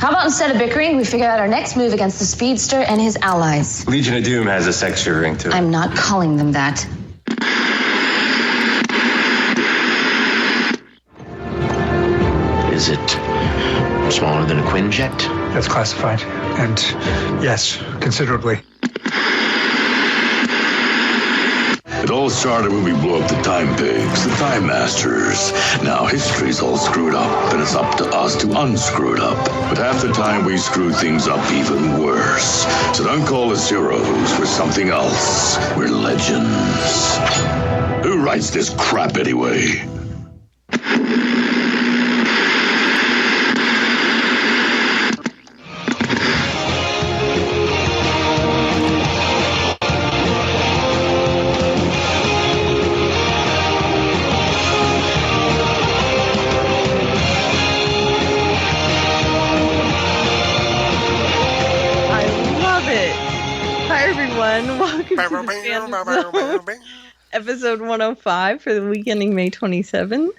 How about instead of bickering, we figure out our next move against the Speedster and his allies? Legion of Doom has a sexual ring to it. I'm not calling them that. Is it smaller than a Quinjet? That's classified. And yes, considerably. It all started when we blew up the Time Pigs, the Time Masters. Now history's all screwed up, and it's up to us to unscrew it up. But half the time we screw things up even worse. So don't call us heroes, we're something else. We're legends. Who writes this crap anyway? Welcome to the Zone, episode 105 for the week ending May 27,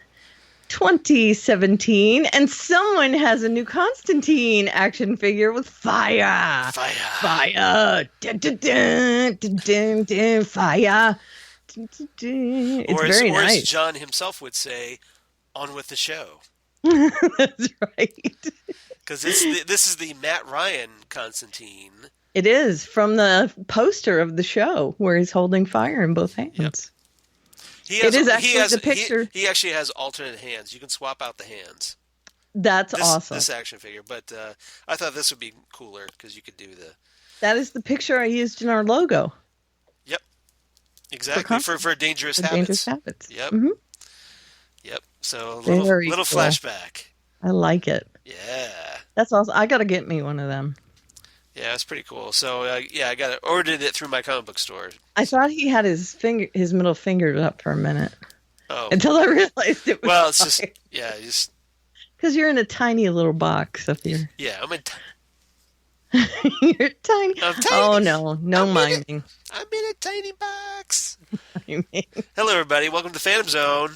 2017. And someone has a new Constantine action figure with fire. Fire. Dun, dun, dun, dun, dun, dun, fire. Dun, dun, dun. It's very nice. Or as John himself would say, on with the show. That's right. Because this is the Matt Ryan Constantine. It is, from the poster of the show where he's holding fire in both hands. Yep. The picture. He actually has alternate hands. You can swap out the hands. That's awesome. This action figure. But I thought this would be cooler because you could do the... That is the picture I used in our logo. Yep. Exactly. For Dangerous Habits. Dangerous Habits. Yep. Mm-hmm. Yep. So a little flashback. I like it. Yeah. That's awesome. I got to get me one of them. Yeah, it's pretty cool. So, I ordered it through my comic book store. I thought he had his middle finger up for a minute. Oh. Until I realized it was Well, it's fire. Just... Because you're in a tiny little box up here. Yeah, I'm in... You're tiny. I'm tiny. Oh, no minding. I'm in a tiny box. Hello, everybody. Welcome to Phantom Zone.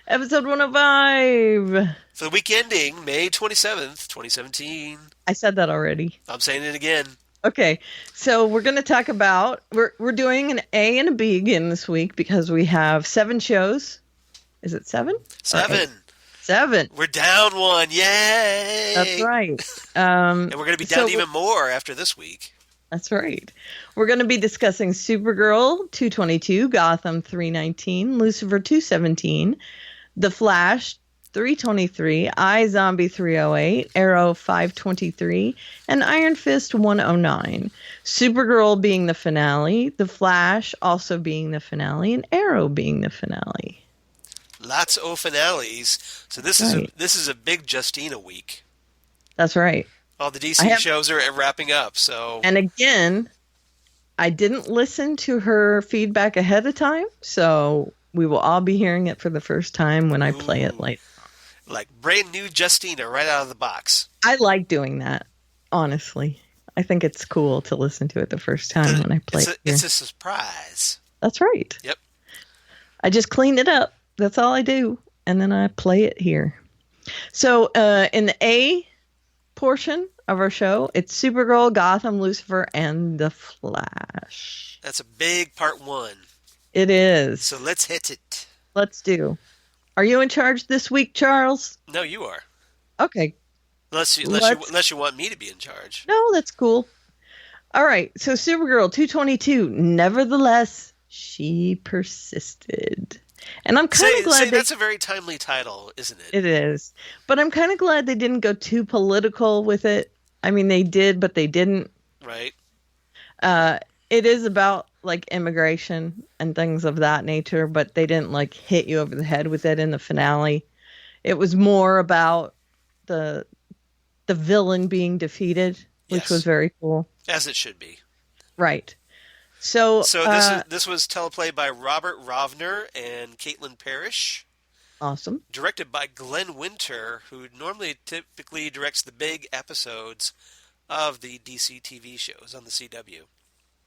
Episode 105. For the week ending May 27th, 2017. I said that already. I'm saying it again. Okay, so we're going to talk about... We're doing an A and a B again this week because we have 7 shows. Is it 7? 7. 7. We're down 1. Yay! That's right. And we're going to be down even more after this week. That's right. We're going to be discussing Supergirl 222, Gotham 319, Lucifer 217, The Flash 323, iZombie 308, Arrow 523, and Iron Fist 109. Supergirl being the finale, The Flash also being the finale, and Arrow being the finale. Lots of finales. So this is a big Justina week. That's right. All the DC shows are wrapping up. So and again, I didn't listen to her feedback ahead of time, so we will all be hearing it for the first time when I play it later. Like brand new Justina right out of the box. I like doing that, honestly. I think it's cool to listen to it the first time when I play it. It's a surprise. That's right. Yep. I just clean it up. That's all I do. And then I play it here. So in the A portion of our show, it's Supergirl, Gotham, Lucifer, and The Flash. That's a big part 1. It is. So let's hit it. Let's do. Are you in charge this week, Charles? No, you are. Okay. Unless you want me to be in charge. No, that's cool. All right. So Supergirl 222. Nevertheless, she persisted. And I'm kind of glad that's a very timely title, isn't it? It is. But I'm kind of glad they didn't go too political with it. I mean, they did, but they didn't. Right. It is about like immigration and things of that nature, but they didn't like hit you over the head with it in the finale. It was more about the villain being defeated, which was very cool. As it should be. Right. So this was teleplayed by Robert Rovner and Caitlin Parrish. Awesome. Directed by Glenn Winter, who typically directs the big episodes of the DC TV shows on the CW.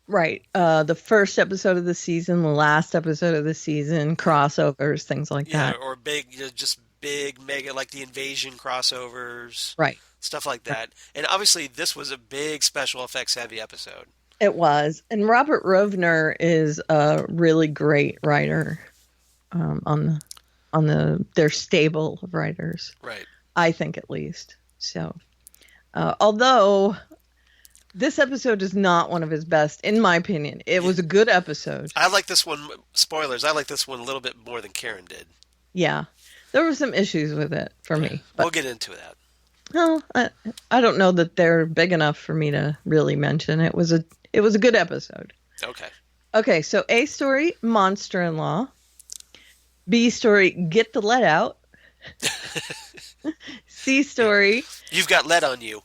Right. The first episode of the season, the last episode of the season, crossovers, things like that. Yeah, or big, just big, mega, like the Invasion crossovers. Right. stuff like that. And obviously, this was a big special effects heavy episode. It was. And Robert Rovner is a really great writer on their stable of writers. Right. I think, at least. So, although this episode is not one of his best, in my opinion. It was a good episode. I like this one. Spoilers. I like this one a little bit more than Karen did. Yeah. There were some issues with it for me. But, we'll get into that. No, I don't know that they're big enough for me to really mention. It was a good episode. Okay. Okay, so A story, Monster-in-Law. B story, Get the Lead Out. C story, You've got lead on you.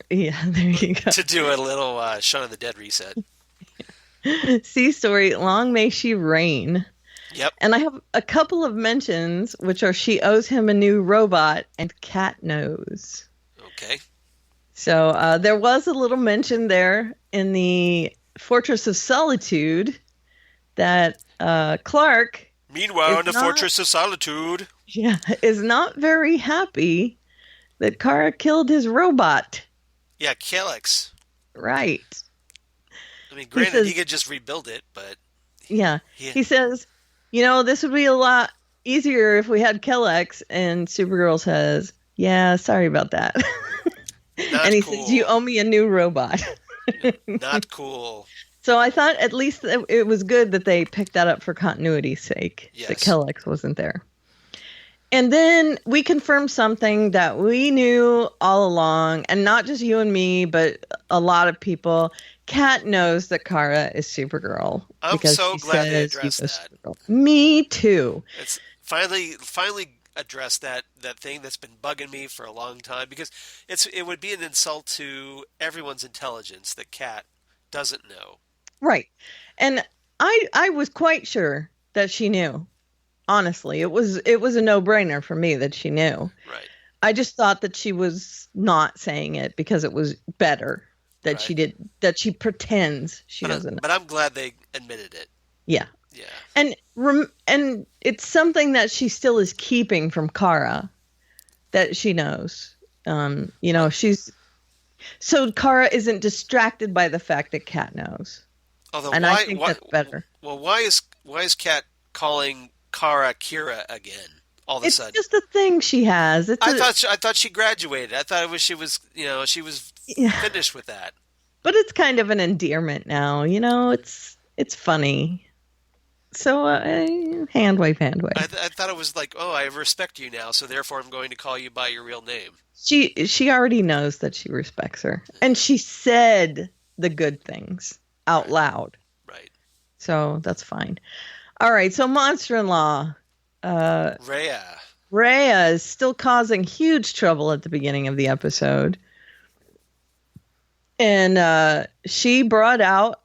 Yeah, there you go. To do a little Shaun of the Dead reset. C story, Long May She Reign. Yep. And I have a couple of mentions, which are She Owes Him a New Robot and Cat Knows. Okay. So there was a little mention there in the Fortress of Solitude that Clark... Meanwhile, in the Fortress of Solitude... Yeah, is not very happy that Kara killed his robot. Yeah, Kellex. Right. I mean, granted, he could just rebuild it, but... Yeah. He says, this would be a lot easier if we had Kellex, and Supergirl says, yeah, sorry about that. And he says, you owe me a new robot. Not cool. So I thought at least it was good that they picked that up for continuity's sake, that Kellex wasn't there. And then we confirmed something that we knew all along, and not just you and me, but a lot of people. Kat knows that Kara is Supergirl. I'm so glad they addressed that. Supergirl. Me too. It's finally addressed that thing that's been bugging me for a long time, because it would be an insult to everyone's intelligence that Kat doesn't know. Right. And I was quite sure that she knew. Honestly, it was a no-brainer for me that she knew. Right. I just thought that she was not saying it because it was better that she pretends she doesn't know. But I'm glad they admitted it. Yeah. Yeah. And it's something that she still is keeping from Kara that she knows. So Kara isn't distracted by the fact that Kat knows. Although, I think that's better. Well, why is Kat calling Kara Kira again all of a sudden? It's just a thing she has. I thought she graduated. I thought she was finished with that. But it's kind of an endearment now. It's funny. So hand wave. I thought it was like, oh, I respect you now, so therefore I'm going to call you by your real name. She already knows that she respects her, and she said the good things out loud. Right. So that's fine. All right. So Monster-in-Law. Rhea is still causing huge trouble at the beginning of the episode. And she brought out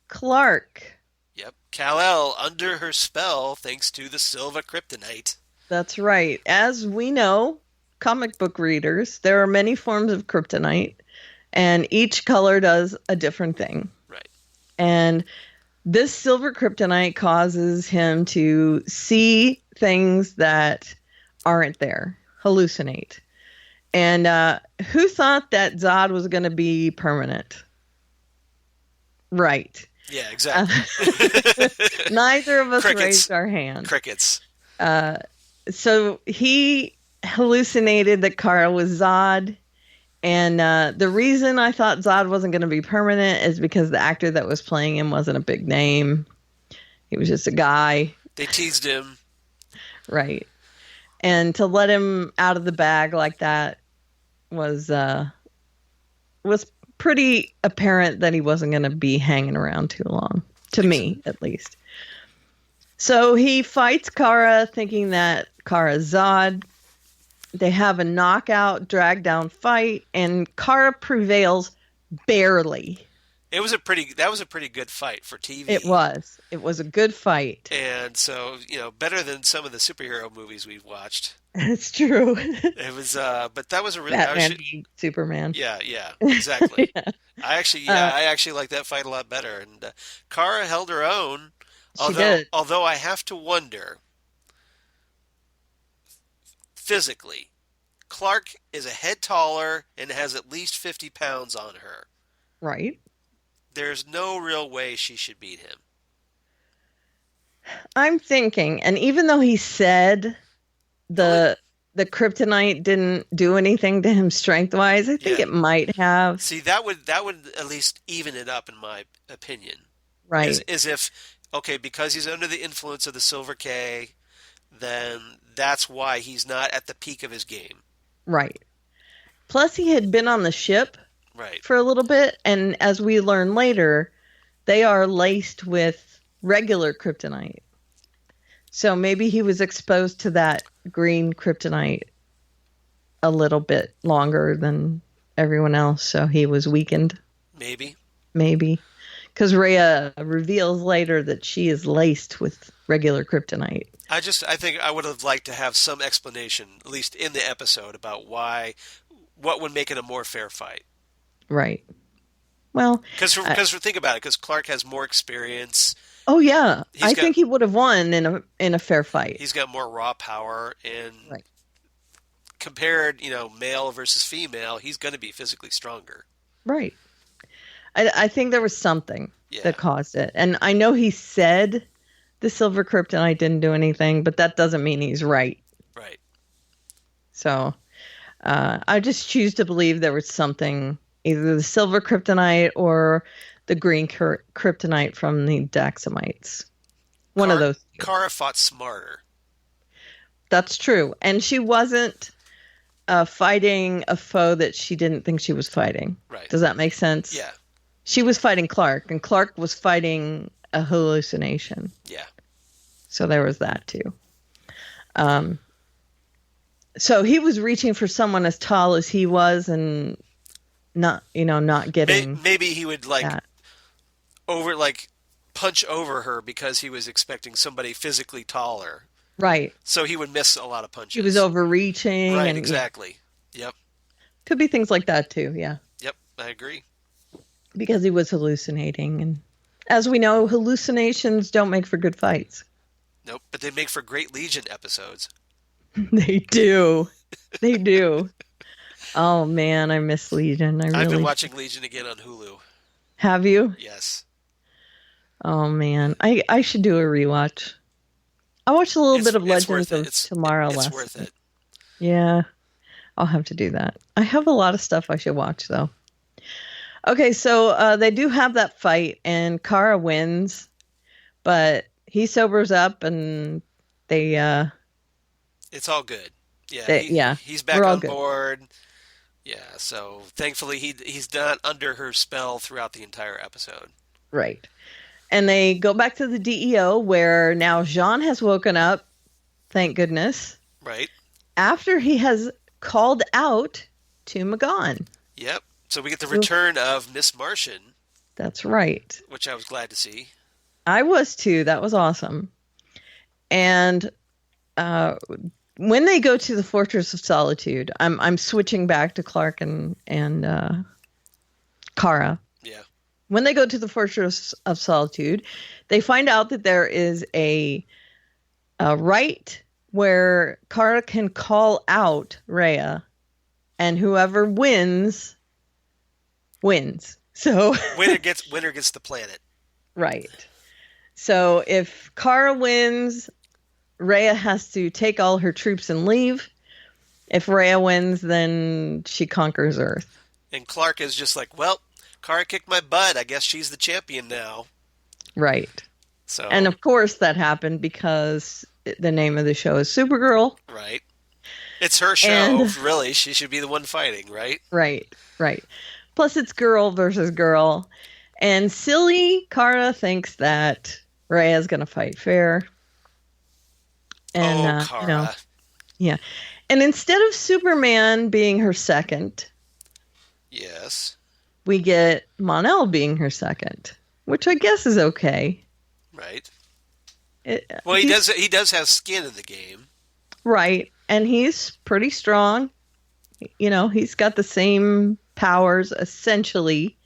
Clark. Yep. Kal-El under her spell thanks to the Silva Kryptonite. That's right. As we know, comic book readers, there are many forms of kryptonite, and each color does a different thing. Right. And this silver kryptonite causes him to see things that aren't there, hallucinate. And who thought that Zod was going to be permanent? Right. Yeah, exactly. Neither of us raised our hand. Crickets. So he hallucinated that Kara was Zod. And the reason I thought Zod wasn't going to be permanent is because the actor that was playing him wasn't a big name. He was just a guy. They teased him. Right. And to let him out of the bag like that was pretty apparent that he wasn't going to be hanging around too long, to me at least. So he fights Kara thinking that Kara's Zod. They have a knockout, drag down fight, and Kara prevails barely. That was a pretty good fight for TV. It was. It was a good fight. And so, better than some of the superhero movies we've watched. It's true. It was, but that was a really Batman, Superman. Yeah, exactly. Yeah. I actually like that fight a lot better. And Kara held her own. She did. Although I have to wonder, physically, Clark is a head taller and has at least 50 pounds on her. Right. There's no real way she should beat him. I'm thinking, and even though he said the kryptonite didn't do anything to him strength-wise, I think it might have. See, that would at least even it up, in my opinion. Right. As if, okay, because he's under the influence of the Silver K, then that's why he's not at the peak of his game. Right. Plus, he had been on the ship for a little bit, and as we learn later, they are laced with regular kryptonite. So maybe he was exposed to that green kryptonite a little bit longer than everyone else, so he was weakened. Maybe. Because Rhea reveals later that she is laced with regular kryptonite. I think I would have liked to have some explanation, at least in the episode, about what would make it a more fair fight. Right. Well, because think about it, because Clark has more experience. Oh yeah, I think he would have won in a fair fight. He's got more raw power, and compared, male versus female, he's going to be physically stronger. Right. I think there was something that caused it, and I know he said the silver kryptonite didn't do anything, but that doesn't mean he's right. Right. So, I just choose to believe there was something, either the silver kryptonite or the green kryptonite from the Daxamites. One of those two. Kara fought smarter. That's true. And she wasn't fighting a foe that she didn't think she was fighting. Right. Does that make sense? Yeah. She was fighting Clark, and Clark was fighting a hallucination. Yeah. So there was that too. So he was reaching for someone as tall as he was, and not getting. Maybe he would punch over her because he was expecting somebody physically taller. Right. So he would miss a lot of punches. He was overreaching. Right, and, exactly. Yep. Could be things like that too, yeah. Yep, I agree. Because he was hallucinating. And as we know, hallucinations don't make for good fights. Nope, but they make for great Legion episodes. They do. They do. Oh, man, I miss Legion. I've been watching Legion again on Hulu. Have you? Yes. Oh, man. I should do a rewatch. I watched a little bit of Legends of Tomorrow last night. It's worth it. Yeah, I'll have to do that. I have a lot of stuff I should watch, though. Okay, so they do have that fight, and Kara wins, but he sobers up, and they... it's all good. Yeah, he's back on board. Yeah, so thankfully he's not under her spell throughout the entire episode. Right. And they go back to the DEO, where now Jean has woken up, thank goodness. Right. After he has called out to McGon. Yep. So we get the return of Miss Martian. That's right. Which I was glad to see. I was too. That was awesome. And when they go to the Fortress of Solitude, I'm switching back to Clark and Kara. Yeah. When they go to the Fortress of Solitude, they find out that there is a rite where Kara can call out Rhea, and whoever wins. So winner gets the planet. Right. So if Kara wins, Rhea has to take all her troops and leave. If Rhea wins, then she conquers Earth. And Clark is just like, well, Kara kicked my butt. I guess she's the champion now. Right. So, and of course that happened because the name of the show is Supergirl. Right. It's her show, really. She should be the one fighting, right? Right. Plus it's girl versus girl. And silly Kara thinks that Rhea's going to fight fair. And, Kara. Yeah. And instead of Superman being her second. Yes. We get Mon-El being her second, which I guess is okay. Right. He does have skin in the game. Right. And he's pretty strong. He's got the same powers essentially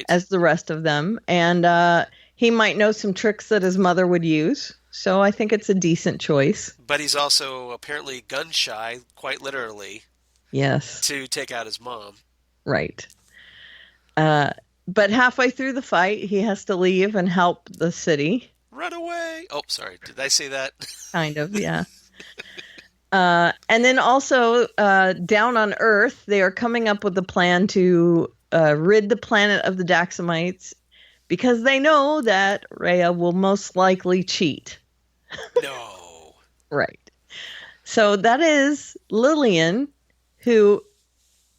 as the rest of them. And he might know some tricks that his mother would use. So I think it's a decent choice. But he's also apparently gun shy, quite literally. Yes. to take out his mom. Right. But halfway through the fight, he has to leave and help the city. Run away! Oh, sorry. Did I say that? Kind of, yeah. And then also down on Earth, they are coming up with a plan to rid the planet of the Daxamites because they know that Rhea will most likely cheat. No. Right. So that is Lillian, who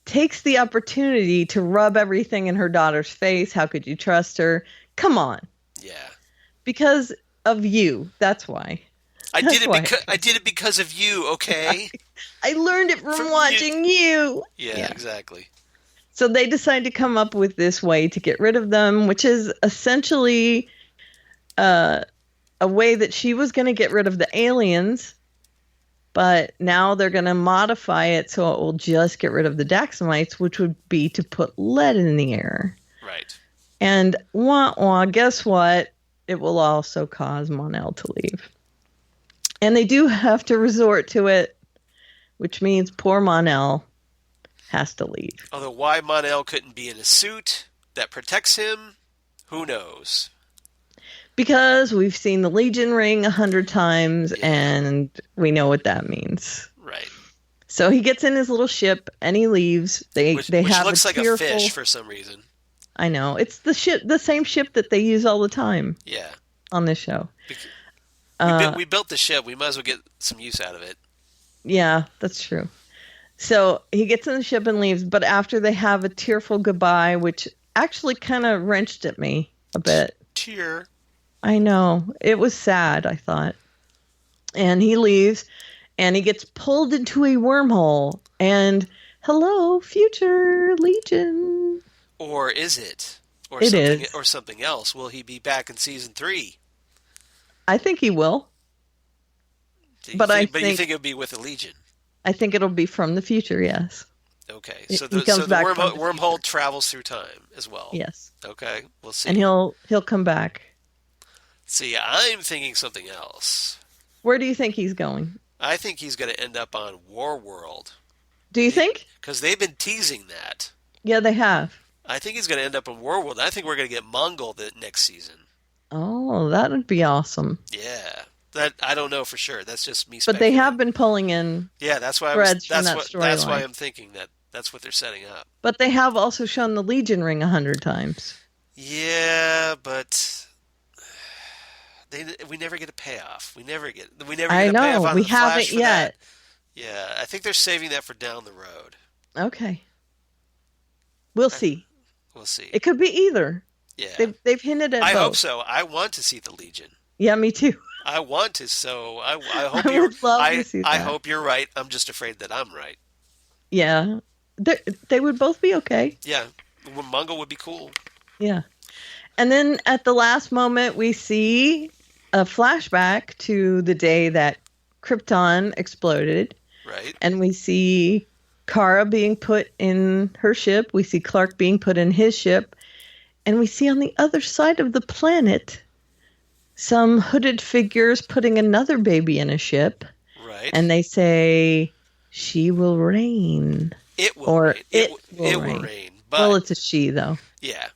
takes the opportunity to rub everything in her daughter's face. How could you trust her? Come on. Yeah. Because of you. That's why. I did it because of you, okay? I learned it from watching you. Yeah, exactly. So they decide to come up with this way to get rid of them, which is essentially a way that she was going to get rid of the aliens, but now they're going to modify it so it will just get rid of the Daxamites, which would be to put lead in the air. Right. And guess what? It will also cause Mon-El to leave. And they do have to resort to it, which means poor Mon-El has to leave. Although why Mon-El couldn't be in a suit that protects him, who knows? Because we've seen the Legion ring 100 times, and we know what that means. Right. So he gets in his little ship and he leaves. Which have looks like a fish for some reason. I know. It's the same ship that they use all the time. Yeah. On this show. We built the ship. We might as well get some use out of it. Yeah, that's true. So he gets in the ship and leaves, but after they have a tearful goodbye, which actually kind of wrenched at me a bit. Tear. I know. It was sad, I thought. And he leaves, and he gets pulled into a wormhole. And hello, future Legion. Or is it? Or it something, is. Or something else. Will he be back in season 3? I think he will. But you think it'll be with the Legion? I think it'll be from the future, yes. Okay, so the wormhole travels through time as well. Yes. Okay, we'll see. And he'll come back. See, I'm thinking something else. Where do you think he's going? I think he's going to end up on Warworld. Do you think? Because they've been teasing that. Yeah, they have. I think he's going to end up on Warworld. I think we're going to get Mongol the next season. Oh, that would be awesome. Yeah. That I don't know for sure. That's just me speculating. But they have been pulling in that's why that's why I'm thinking that's what they're setting up. But they have also shown the Legion ring 100 times. Yeah, but we never get a payoff. We never get a payoff on we the Flash haven't for yet. That. Yeah, I think they're saving that for down the road. Okay. We'll see. We'll see. It could be either. Yeah. They've hinted at both. I hope so. I want to see the Legion. Yeah, me too. I want to, so I hope I would love to see that. I hope you're right. I'm just afraid that I'm right. Yeah. They would both be okay. Yeah. Mongol would be cool. Yeah. And then at the last moment, we see a flashback to the day that Krypton exploded. Right. And we see Kara being put in her ship. We see Clark being put in his ship. And we see on the other side of the planet some hooded figures putting another baby in a ship. Right. And they say, she will reign. It will rain. It will rain. But, well, it's a she, though. Yeah.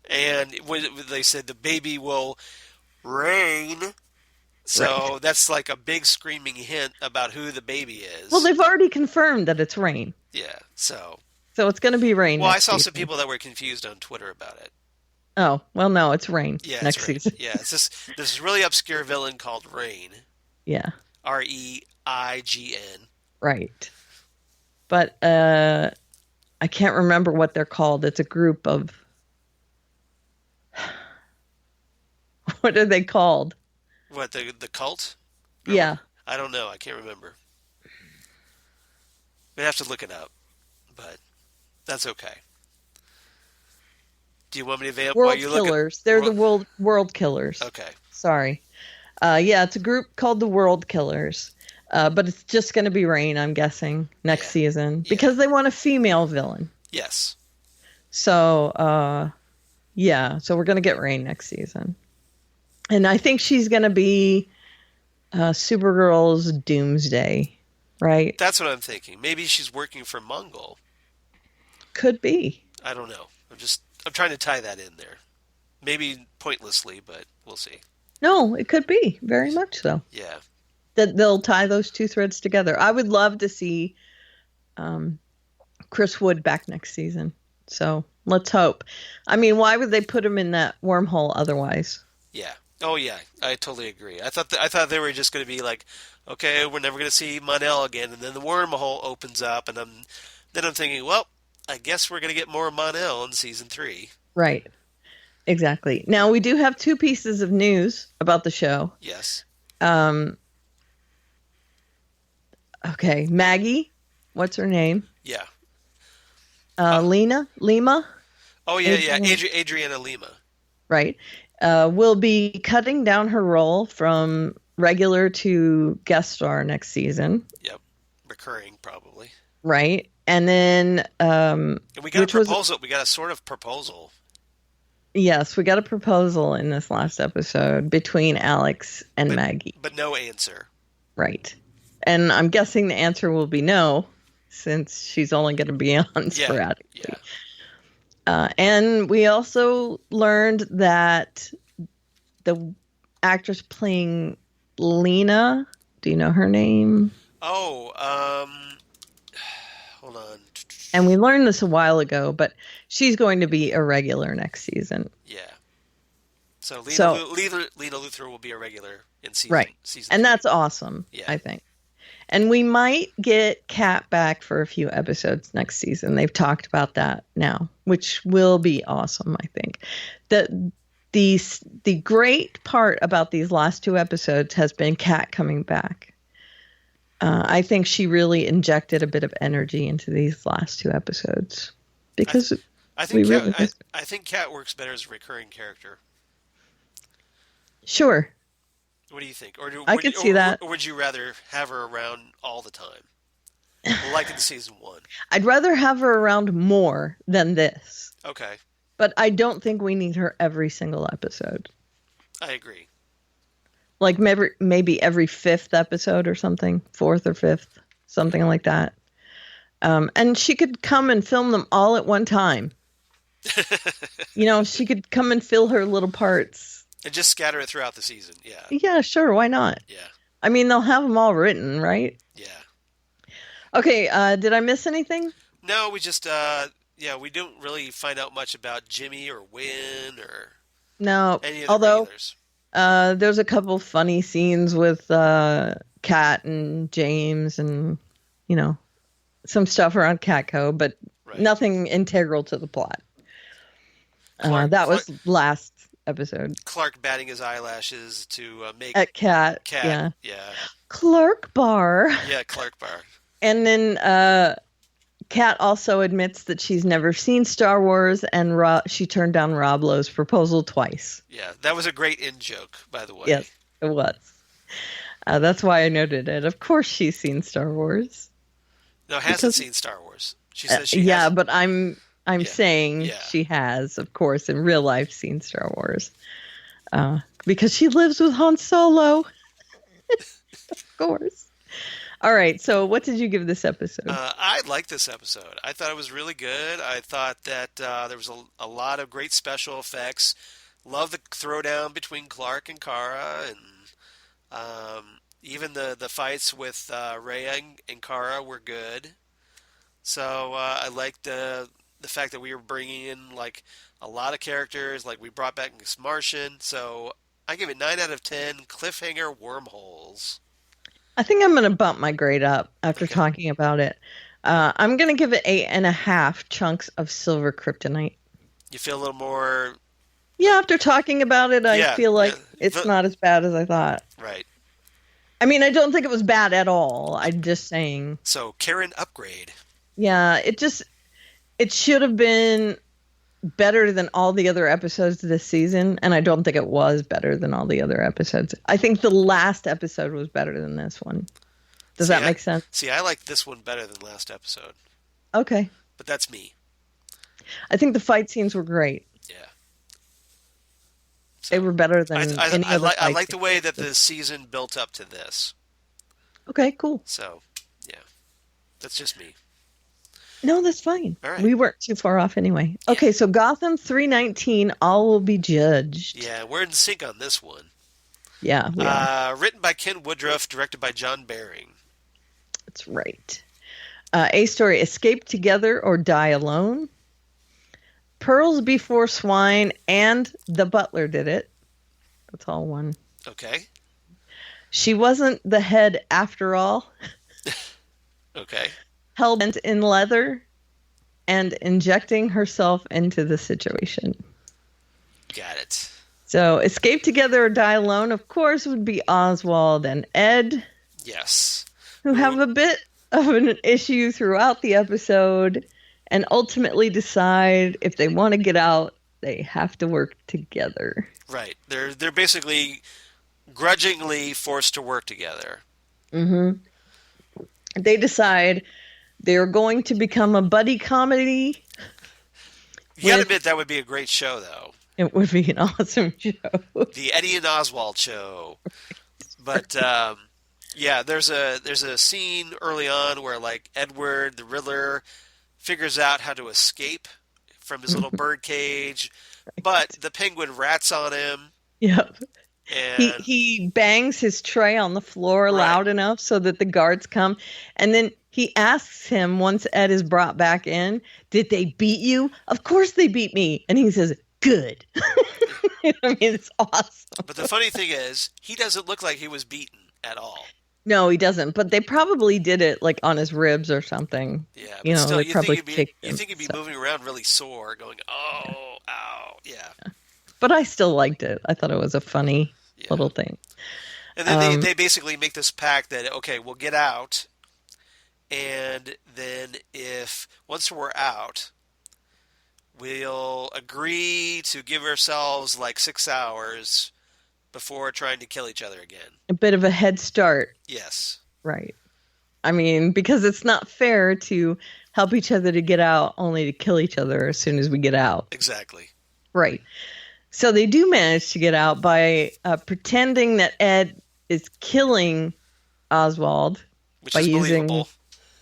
And when they said the baby will reign, so that's like a big screaming hint about who the baby is. Well, they've already confirmed that it's Rain. Yeah, so it's going to be Rain. Well, I saw some people that were confused on Twitter about it. Oh, well, no, it's Rain. Yeah, next season. Yeah, it's this really obscure villain called Rain. Yeah. Reign. Right. But I can't remember what they're called. It's a group of... What are they called? What, the cult? Yeah. I don't know. I can't remember. We'd have to look it up. But that's okay. Do you want me to avail? World Killers. They're the World Killers. Okay. Sorry. Yeah, it's a group called the World Killers. But it's just going to be Rain, I'm guessing, next season. Because they want a female villain. Yes. So, so we're going to get Rain next season. And I think she's going to be Supergirl's Doomsday. right? That's what I'm thinking. Maybe she's working for Mongol. Could be. I don't know. I'm trying to tie that in there. Maybe pointlessly, but we'll see. No, it could be. Very much so. Yeah. That they'll tie those two threads together. I would love to see Chris Wood back next season. So let's hope. I mean, why would they put him in that wormhole otherwise? Yeah. Oh yeah, I totally agree. I thought they were just going to be like, okay, we're never going to see Mon-El again, and then the wormhole opens up, and I'm thinking, well, I guess we're going to get more Mon-El in season 3. Right. Exactly. Now we do have 2 pieces of news about the show. Yes. Okay, Maggie, what's her name? Yeah. Lima? Oh yeah, Adriana Lima. Right. Will be cutting down her role from regular to guest star next season. Yep. Recurring, probably. Right. And then... and we got a proposal. We got a sort of proposal. Yes, we got a proposal in this last episode between Alex and Maggie. But no answer. Right. And I'm guessing the answer will be no, since she's only going to be on sporadically. Yeah. And we also learned that the actress playing Lena, do you know her name? Oh, hold on. And we learned this a while ago, but she's going to be a regular next season. Yeah. So Lena Luthor will be a regular in season Season and 3. that's awesome, I think. And we might get Kat back for a few episodes next season. They've talked about that now, which will be awesome, I think. The great part about these last 2 episodes has been Kat coming back. I think she really injected a bit of energy into these last 2 episodes because I think Kat works better as a recurring character. Sure. What do you think? I could see that. Or would you rather have her around all the time, like in season 1? I'd rather have her around more than this. Okay. But I don't think we need her every single episode. I agree. Like maybe every 5th episode or something, 4th or 5th, something like that. And she could come and film them all at one time. She could come and fill her little parts. And just scatter it throughout the season, yeah. Yeah, sure, why not? Yeah. I mean, they'll have them all written, right? Yeah. Okay, did I miss anything? No, we just, we don't really find out much about Jimmy or Wynn or any of the regulars. There's a couple funny scenes with Kat and James and, some stuff around Catco, but nothing integral to the plot. That was last episode. Clark batting his eyelashes to make... At Kat. Yeah. Clark Bar. Yeah, Clark Bar. And then Kat also admits that she's never seen Star Wars, and she turned down Rob Lowe's proposal twice. Yeah, that was a great in-joke, by the way. Yes, it was. That's why I noted it. Of course she's seen Star Wars. No, hasn't seen Star Wars. She says she hasn't. Yeah, but I'm saying she has, of course, in real life seen Star Wars. Because she lives with Han Solo. Of course. All right, so what did you give this episode? I liked this episode. I thought it was really good. I thought that there was a lot of great special effects. Love the throwdown between Clark and Kara, and even the fights with Rhea and Kara were good. So I liked the fact that we were bringing in like a lot of characters. Like we brought back this Martian. So I give it 9 out of 10 cliffhanger wormholes. I think I'm going to bump my grade up after talking about it. I'm going to give it 8.5 chunks of silver kryptonite. You feel a little more... Yeah, after talking about it, I feel like it's not as bad as I thought. Right. I mean, I don't think it was bad at all. I'm just saying. So, Karen upgrade. Yeah, it should have been better than all the other episodes this season, and I don't think it was better than all the other episodes. I think the last episode was better than this one. Does that make sense? See, I like this one better than last episode. Okay. But that's me. I think the fight scenes were great. Yeah. So, they were better than any other I like the way that the season built up to this. Okay, cool. So, yeah. That's just me. No, that's fine. All right. We weren't too far off anyway. Yeah. Okay, so Gotham 319, All Will Be Judged. Yeah, we're in sync on this one. Yeah, we are. Written by Ken Woodruff, directed by John Baring. That's right. A story, Escape Together or Die Alone. Pearls Before Swine and The Butler did it. That's all one. Okay. She Wasn't the Head After All. Okay. Hell-bent in Leather and Injecting Herself into the Situation. Got it. So Escape Together or Die Alone, of course, would be Oswald and Ed. Yes. Who have a bit of an issue throughout the episode and ultimately decide if they want to get out, they have to work together. Right. They're basically grudgingly forced to work together. Mm-hmm. They decide they're going to become a buddy comedy. You gotta admit, that would be a great show, though. It would be an awesome show. The Eddie and Oswald show. But, yeah, there's a scene early on where, like, Edward, the Riddler, figures out how to escape from his little bird cage, but the Penguin rats on him. Yep. And he bangs his tray on the floor loud enough so that the guards come. And then he asks him, once Ed is brought back in, did they beat you? Of course they beat me. And he says, good. I mean, it's awesome. But the funny thing is, he doesn't look like he was beaten at all. No, he doesn't. But they probably did it like on his ribs or something. Yeah, but you know, still, they you probably think kicked him, he'd be moving around really sore, going, oh, ow, yeah. But I still liked it. I thought it was a funny little thing. And then they basically make this pact that, okay, we'll get out, and then once we're out, we'll agree to give ourselves like 6 hours before trying to kill each other again. A bit of a head start. Yes. Right. I mean, because it's not fair to help each other to get out only to kill each other as soon as we get out. Exactly. Right. So they do manage to get out by pretending that Ed is killing Oswald by using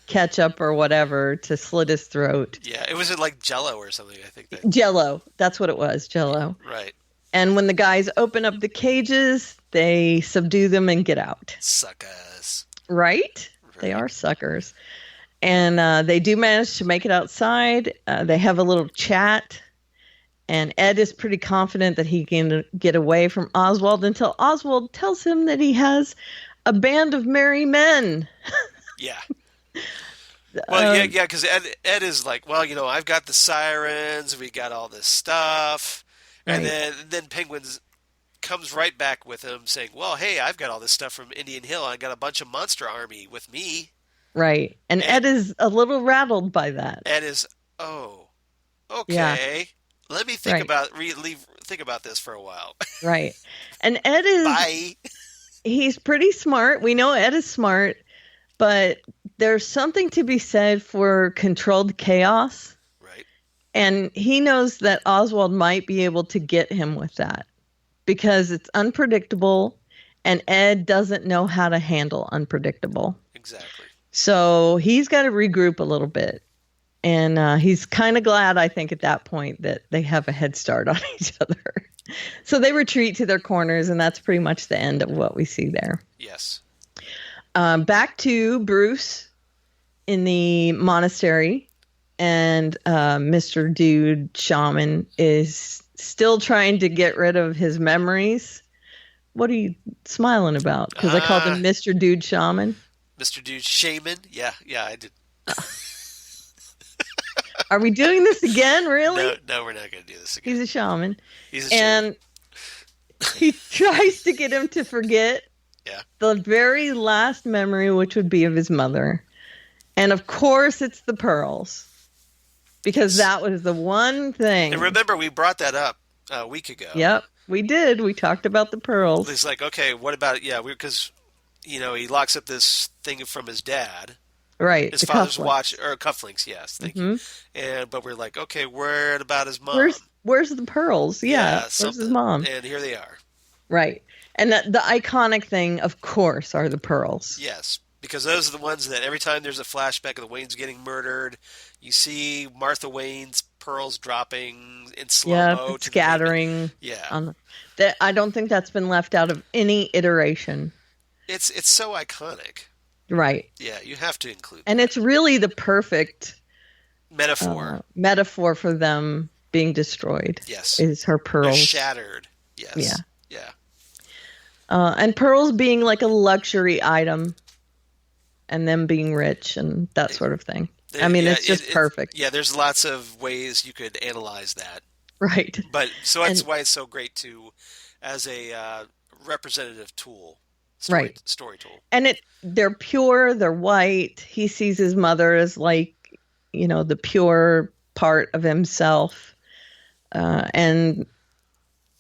ketchup or whatever to slit his throat. Yeah, it was like Jell-O or something, I think. Jell-O. That's what it was, Jell-O. Right. And when the guys open up the cages, they subdue them and get out. Suckers. Right? They are suckers. And they do manage to make it outside. They have a little chat. And Ed is pretty confident that he can get away from Oswald until Oswald tells him that he has a band of merry men. Yeah. Well, yeah, because Ed is like, well, I've got the sirens, we got all this stuff. And then Penguin comes right back with him saying, well, hey, I've got all this stuff from Indian Hill. I got a bunch of monster army with me. Right. And Ed is a little rattled by that. Ed is, oh, okay. Yeah. Let me think about this for a while. Right. And Ed is... Bye. He's pretty smart. We know Ed is smart, but there's something to be said for controlled chaos. Right. And he knows that Oswald might be able to get him with that because it's unpredictable and Ed doesn't know how to handle unpredictable. Exactly. So he's got to regroup a little bit. And he's kind of glad, I think, at that point that they have a head start on each other. So they retreat to their corners, and that's pretty much the end of what we see there. Yes. Back to Bruce in the monastery, and Mr. Dude Shaman is still trying to get rid of his memories. What are you smiling about? Because I called him Mr. Dude Shaman. Mr. Dude Shaman? Yeah, I did. Are we doing this again, really? No, we're not going to do this again. He's a shaman. He's a shaman. And he tries to get him to forget the very last memory, which would be of his mother. And of course, it's the pearls. Because that was the one thing. And remember, we brought that up a week ago. Yep, we did. We talked about the pearls. He's like, okay, what about, because, he locks up this thing from his dad. Right. His father's watch, or cufflinks, yes. Thank you. But we're like, okay, what about his mom? Where's the pearls? Yeah. Where's his mom? And here they are. Right. And the iconic thing, of course, are the pearls. Yes. Because those are the ones that every time there's a flashback of the Waynes getting murdered, you see Martha Wayne's pearls dropping in slow-mo. Scattering. Yeah. I don't think that's been left out of any iteration. It's so iconic. Right. Yeah, you have to include and that. it's really the perfect metaphor for them being destroyed. Yes. Is her pearls. They're shattered. Yes. Yeah. And pearls being like a luxury item and them being rich and that sort of thing. I mean, it's just perfect. Yeah, there's lots of ways you could analyze that. Right. But so that's why it's so great as a representative tool. Story tool. And they're pure, they're white. He sees his mother as like, the pure part of himself. And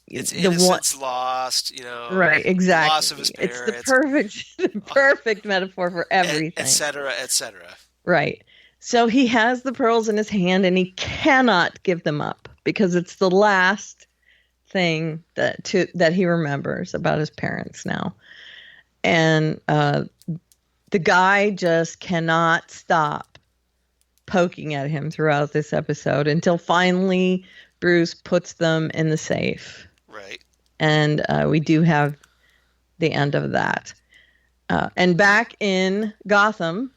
it's innocence lost, Right, exactly. Loss of his parents. It's the perfect metaphor for everything. Et cetera, et cetera. Right. So he has the pearls in his hand and he cannot give them up because it's the last thing that he remembers about his parents now. And the guy just cannot stop poking at him throughout this episode until finally Bruce puts them in the safe. Right. And we do have the end of that. And back in Gotham,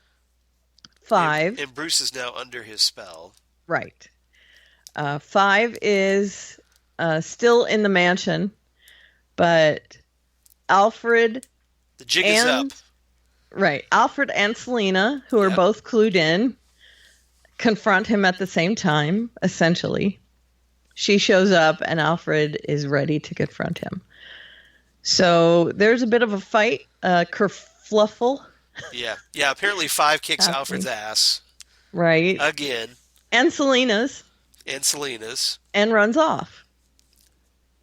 5. And Bruce is now under his spell. Right. 5 is still in the mansion, but Alfred... The jig is up. Right. Alfred and Selena, who are both clued in, confront him at the same time, essentially. She shows up and Alfred is ready to confront him. So there's a bit of a fight, kerfluffle. Yeah. Yeah, apparently 5 kicks Alfred's ass. Right. Again. And Selena's. And runs off.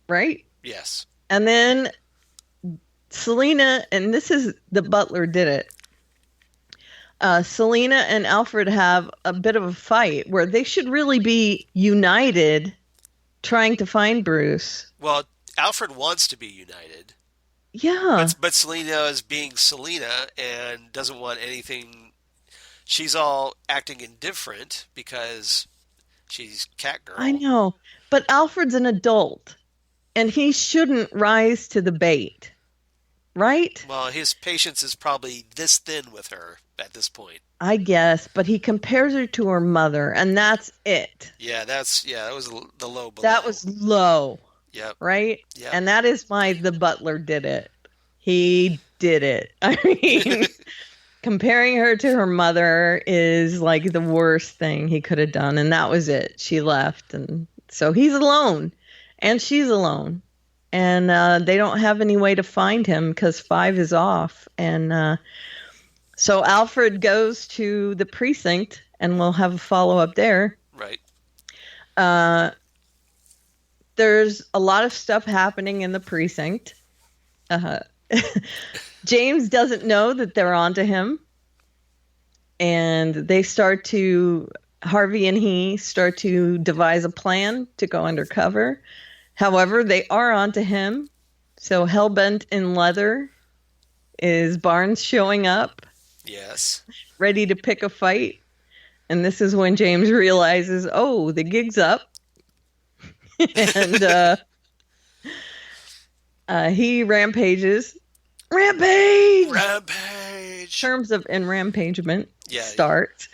Right? Yes. And then Selena, and this is the butler did it. Selena and Alfred have a bit of a fight where they should really be united trying to find Bruce. Well, Alfred wants to be united. Yeah. But Selena is being Selena and doesn't want anything. She's all acting indifferent because she's Catgirl. I know. But Alfred's an adult and he shouldn't rise to the bait. Right? Well, his patience is probably this thin with her at this point. I guess, but he compares her to her mother, and that's it. Yeah, that was the low below. That was low. Yep. Right? Yep. And that is why the butler did it. He did it. I mean, comparing her to her mother is like the worst thing he could have done, and that was it. She left, and so he's alone, and she's alone. And they don't have any way to find him because 5 is off. And so Alfred goes to the precinct, and we'll have a follow-up there. Right. There's a lot of stuff happening in the precinct. James doesn't know that they're onto him. And Harvey and he start to devise a plan to go undercover. However, they are onto him. So Hellbent in leather is Barnes showing up. Yes. Ready to pick a fight. And this is when James realizes, the gig's up. And he rampages. Rampage! Terms of enrampagement start.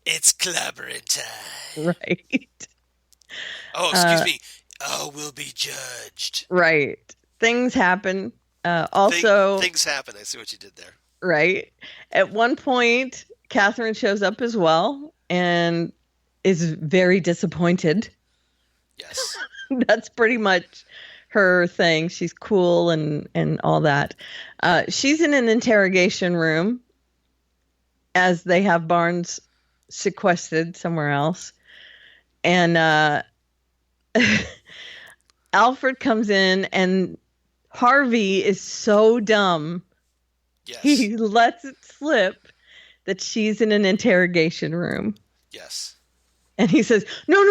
It's clobbering time. Right. Oh, excuse me. We'll be judged. Right. Things happen. Things happen. I see what you did there. Right. At one point, Catherine shows up as well and is very disappointed. Yes. That's pretty much her thing. She's cool and all that. She's in an interrogation room as they have Barnes sequestered somewhere else. And Alfred comes in and Harvey is so dumb. Yes. He lets it slip that she's in an interrogation room. Yes. And he says, no,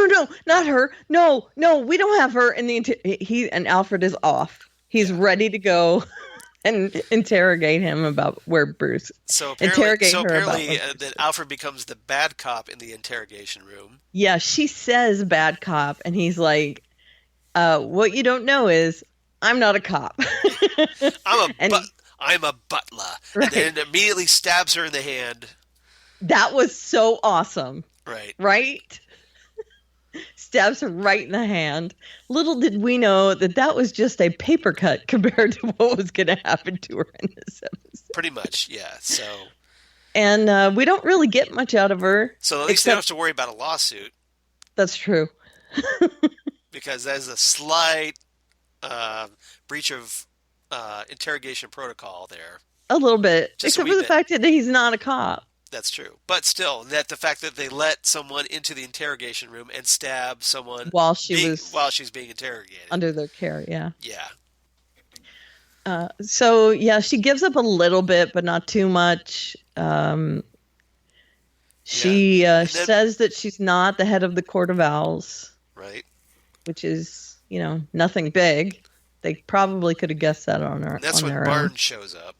not her. No, we don't have her in the and Alfred is off. He's ready to go and interrogate him about where Bruce. So interrogate apparently, her about then Alfred becomes the bad cop in the interrogation room. Yeah, she says bad cop, and he's like, what you don't know is I'm not a cop. I'm a butler. Right. And then immediately stabs her in the hand. That was so awesome. Right. Right? Stabs her right in the hand. Little did we know that was just a paper cut compared to what was going to happen to her in this episode. Pretty much, yeah. So, and we don't really get much out of her. So at least they don't have to worry about a lawsuit. That's true. Because there's a slight breach of interrogation protocol there. A little bit. Just except for the fact that he's not a cop. That's true. But still, the fact that they let someone into the interrogation room and stab someone while she's being interrogated. Under their care, yeah. Yeah. So, she gives up a little bit, but not too much. She says that she's not the head of the Court of Owls. Right. Which is, nothing big. They probably could have guessed that on their own. That's when Barnes shows up.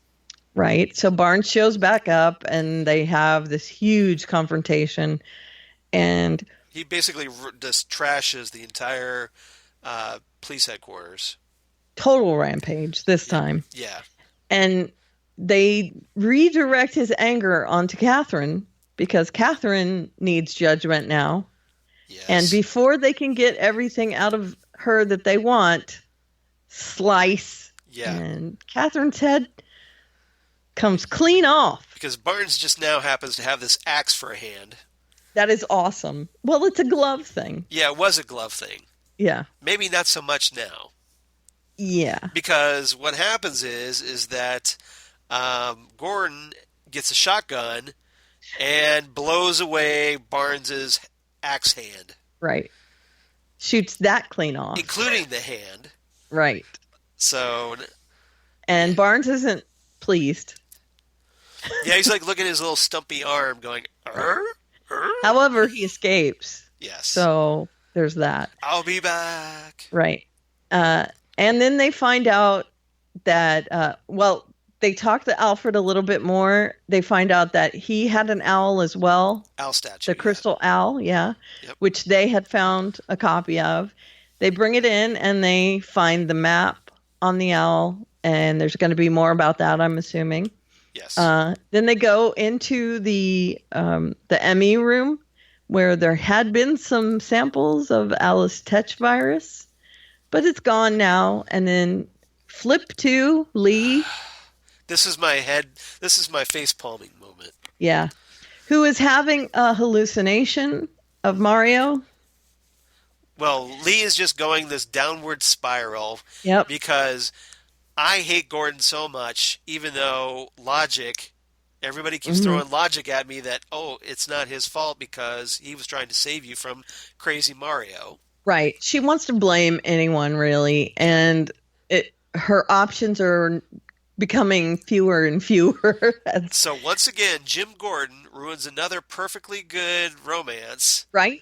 Right. So Barnes shows back up, and they have this huge confrontation. And he basically just trashes the entire police headquarters. Total rampage this time. Yeah. And they redirect his anger onto Catherine, because Catherine needs judgment now. Yes. And before they can get everything out of her that they want, slice. Yeah. And Catherine's head comes clean off. Because Barnes just now happens to have this axe for a hand. That is awesome. Well, it's a glove thing. Yeah, it was a glove thing. Yeah. Maybe not so much now. Yeah. Because what happens is that Gordon gets a shotgun and blows away Barnes's axe hand. Right. Shoots that clean off. Including the hand. Right. So. And Barnes isn't pleased. Yeah, he's like looking at his little stumpy arm going, However, he escapes. Yes. So there's that. I'll be back. Right. And then they find out that, they talk to Alfred a little bit more. They find out that he had an owl as well. Owl statue. The crystal owl, yeah. Yep. Which they had found a copy of. They bring it in, and they find the map on the owl. And there's going to be more about that, I'm assuming. Yes. Then they go into the ME room, where there had been some samples of Alice Tetch virus, but it's gone now. And then flip to Lee. This is my face palming moment. Yeah. Who is having a hallucination of Mario. Well, Lee is just going this downward spiral. Yep. Because I hate Gordon so much, even though everybody keeps throwing logic at me that, it's not his fault because he was trying to save you from crazy Mario. Right. She wants to blame anyone, really. And her options are becoming fewer and fewer. So once again, Jim Gordon ruins another perfectly good romance. Right.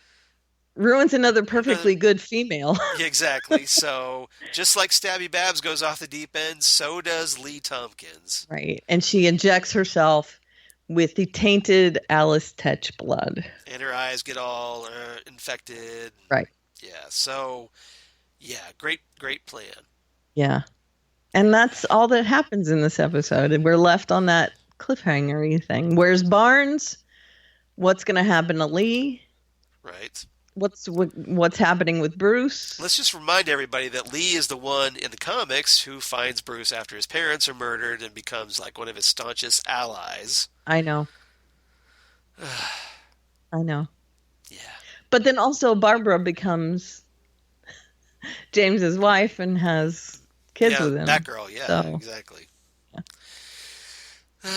Ruins another perfectly good female. Exactly. So just like Stabby Babs goes off the deep end, so does Lee Tompkins. Right. And she injects herself with the tainted Alice Tetch blood. And her eyes get all infected. Right. Yeah. So, great plan. Yeah. And that's all that happens in this episode. And we're left on that cliffhanger-y thing. Where's Barnes? What's going to happen to Lee? Right. What's happening with Bruce? Let's just remind everybody that Lee is the one in the comics who finds Bruce after his parents are murdered and becomes like one of his staunchest allies. I know. I know. Yeah. But then also Barbara becomes James's wife and has kids with him. That girl, yeah, so, exactly. Yeah.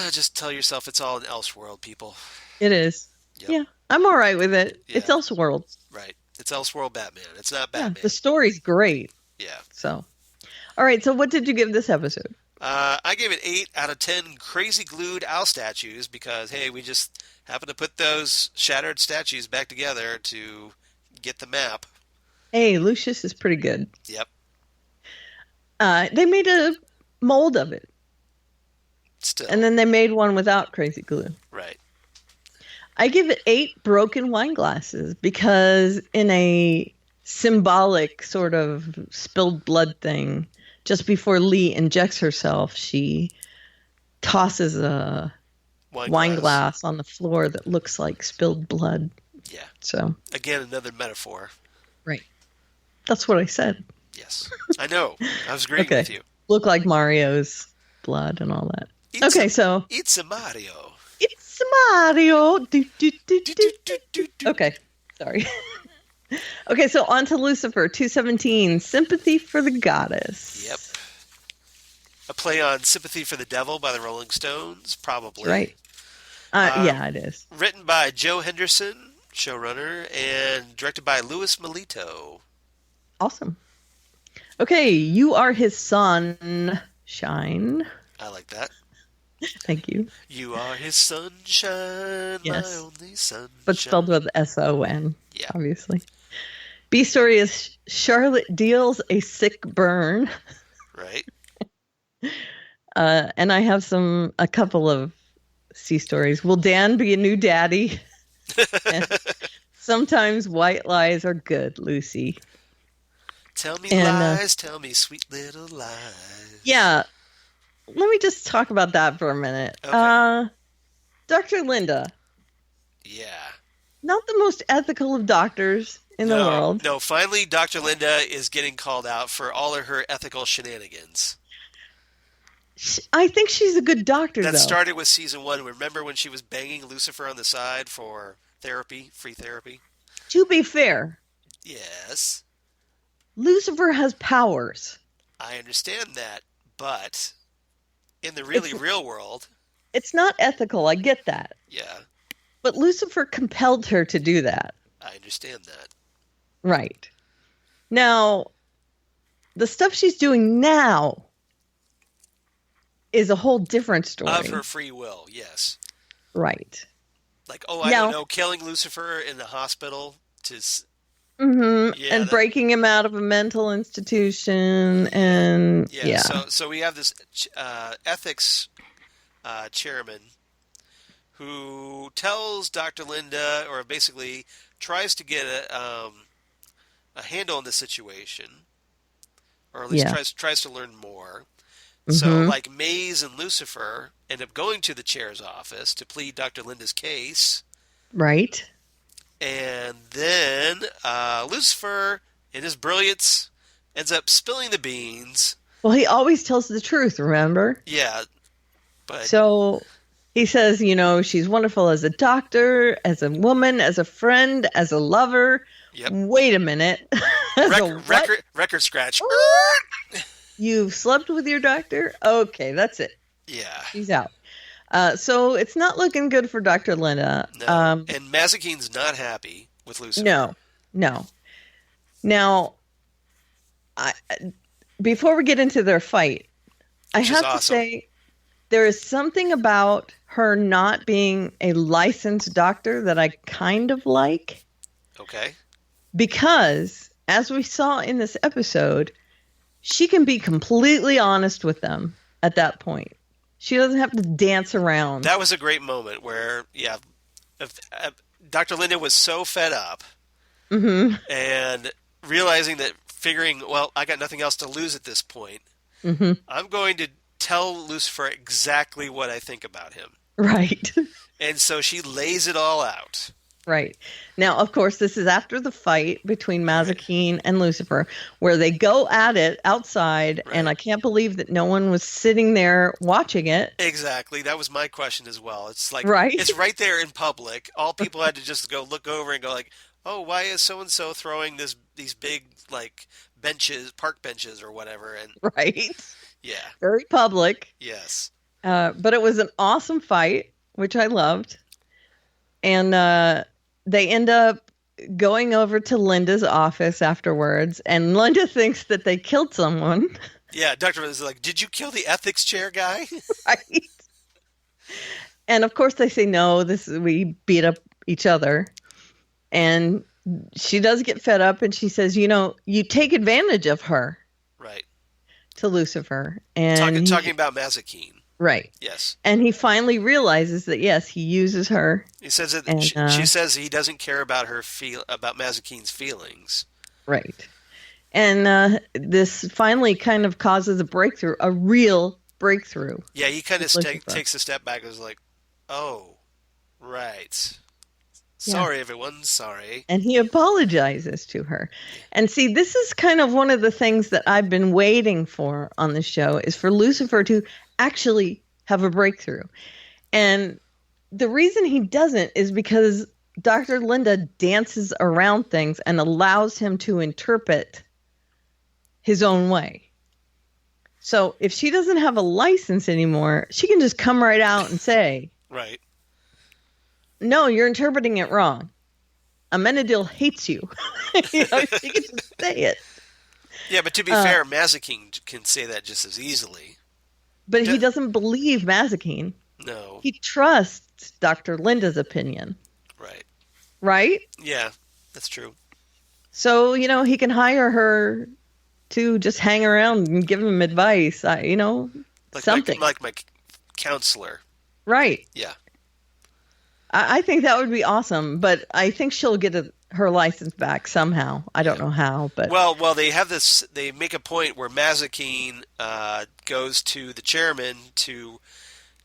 Just tell yourself it's all an Elseworld, people. It is. Yep. Yeah, I'm all right with it. Yeah. It's Elseworld. Right. It's Elseworld Batman. It's not Batman. Yeah, the story's great. Yeah. So, all right. So what did you give this episode? I gave it 8 out of 10 crazy glued owl statues because, hey, we just happened to put those shattered statues back together to get the map. Hey, Lucius is pretty good. Yep. They made a mold of it. Still. And then they made one without crazy glue. Right. I give it 8 broken wine glasses because in a symbolic sort of spilled blood thing, just before Lee injects herself, she tosses a wine glass on the floor that looks like spilled blood. Yeah. So again, another metaphor. Right. That's what I said. Yes. I know. I was agreeing with you. Look like Mario's blood and all that. It's a Mario. It's a Mario. Okay. Sorry. Okay, so on to Lucifer, 217, Sympathy for the Goddess. Yep. A play on Sympathy for the Devil by the Rolling Stones, probably. Right. Yeah, it is. Written by Joe Henderson, showrunner, and directed by Louis Melito. Awesome. Okay, You Are His Sunshine. I like that. Thank you. You are his sunshine, yes. my only sunshine. But spelled with S-O-N, yeah. Obviously. B story is Charlotte deals a sick burn. Right. And I have a couple of C stories. Will Dan be a new daddy? Sometimes white lies are good, Lucy. Tell me lies, tell me sweet little lies. Yeah. Let me just talk about that for a minute. Okay. Dr. Linda. Yeah. Not the most ethical of doctors in the world. No, finally Dr. Linda is getting called out for all of her ethical shenanigans. I think she's a good doctor, That started with season 1. Remember when she was banging Lucifer on the side for therapy, free therapy? To be fair. Yes. Lucifer has powers. I understand that, but in the real world... It's not ethical, I get that. Yeah. But Lucifer compelled her to do that. I understand that. Right. Now, the stuff she's doing now is a whole different story. Of her free will, yes. Right. Like, I don't know, killing Lucifer in the hospital to... Mm-hmm. Yeah, and breaking him out of a mental institution, and So we have this ethics chairman who tells Dr. Linda, or basically tries to get a handle on the situation, or at least tries to learn more. Mm-hmm. So, like Maze and Lucifer end up going to the chair's office to plead Dr. Linda's case. Right. And then Lucifer, in his brilliance, ends up spilling the beans. Well, he always tells the truth, remember? Yeah. But so he says, she's wonderful as a doctor, as a woman, as a friend, as a lover. Yep. Wait a minute. Record scratch. You've slept with your doctor? Okay, that's it. Yeah. She's out. So it's not looking good for Dr. Linda. No. And Mazikeen's not happy with Lucifer. No. Now, before we get into their fight, I have to say there is something about her not being a licensed doctor that I kind of like. Okay. Because, as we saw in this episode, she can be completely honest with them at that point. She doesn't have to dance around. That was a great moment where, Dr. Linda was so fed up and realizing that, figuring, well, I got nothing else to lose at this point. Mm-hmm. I'm going to tell Lucifer exactly what I think about him. Right. And so she lays it all out. Right. Now, of course, this is after the fight between Mazikeen and Lucifer, where they go at it outside, and I can't believe that no one was sitting there watching it. Exactly. That was my question as well. It's like, it's right there in public. All people had to just go look over and go like, oh, why is so-and-so throwing these big, like, benches, park benches or whatever? And right. Yeah. Very public. Yes. But it was an awesome fight, which I loved. And they end up going over to Linda's office afterwards, and Linda thinks that they killed someone. Yeah, Dr. is like, did you kill the ethics chair guy? Right. And of course they say, no, we beat up each other. And she does get fed up, and she says, you take advantage of her. Right. To Lucifer. And talking about Mazikeen. Right. Yes. And he finally realizes that, yes, he uses her. He says that and, she says he doesn't care about about Mazakine's feelings. Right. And this finally kind of causes a breakthrough, a real breakthrough. Yeah, he kind of takes a step back and is like, oh, right. Sorry, everyone. Sorry. And he apologizes to her. And see, this is kind of one of the things that I've been waiting for on the show is for Lucifer to actually have a breakthrough. And the reason he doesn't is because Dr. Linda dances around things and allows him to interpret his own way. So if she doesn't have a license anymore, she can just come right out and say, right. No, you're interpreting it wrong. Amenadiel hates you. She can just say it. Yeah, but to be fair, Mazikeen can say that just as easily. But he doesn't believe Mazikeen. No. He trusts Dr. Linda's opinion. Right. Right? Yeah, that's true. So, he can hire her to just hang around and give him advice, something. Like my counselor. Right. Yeah. I think that would be awesome, but I think she'll get her license back somehow. I don't know how, but well, they have this. They make a point where Mazikeen goes to the chairman to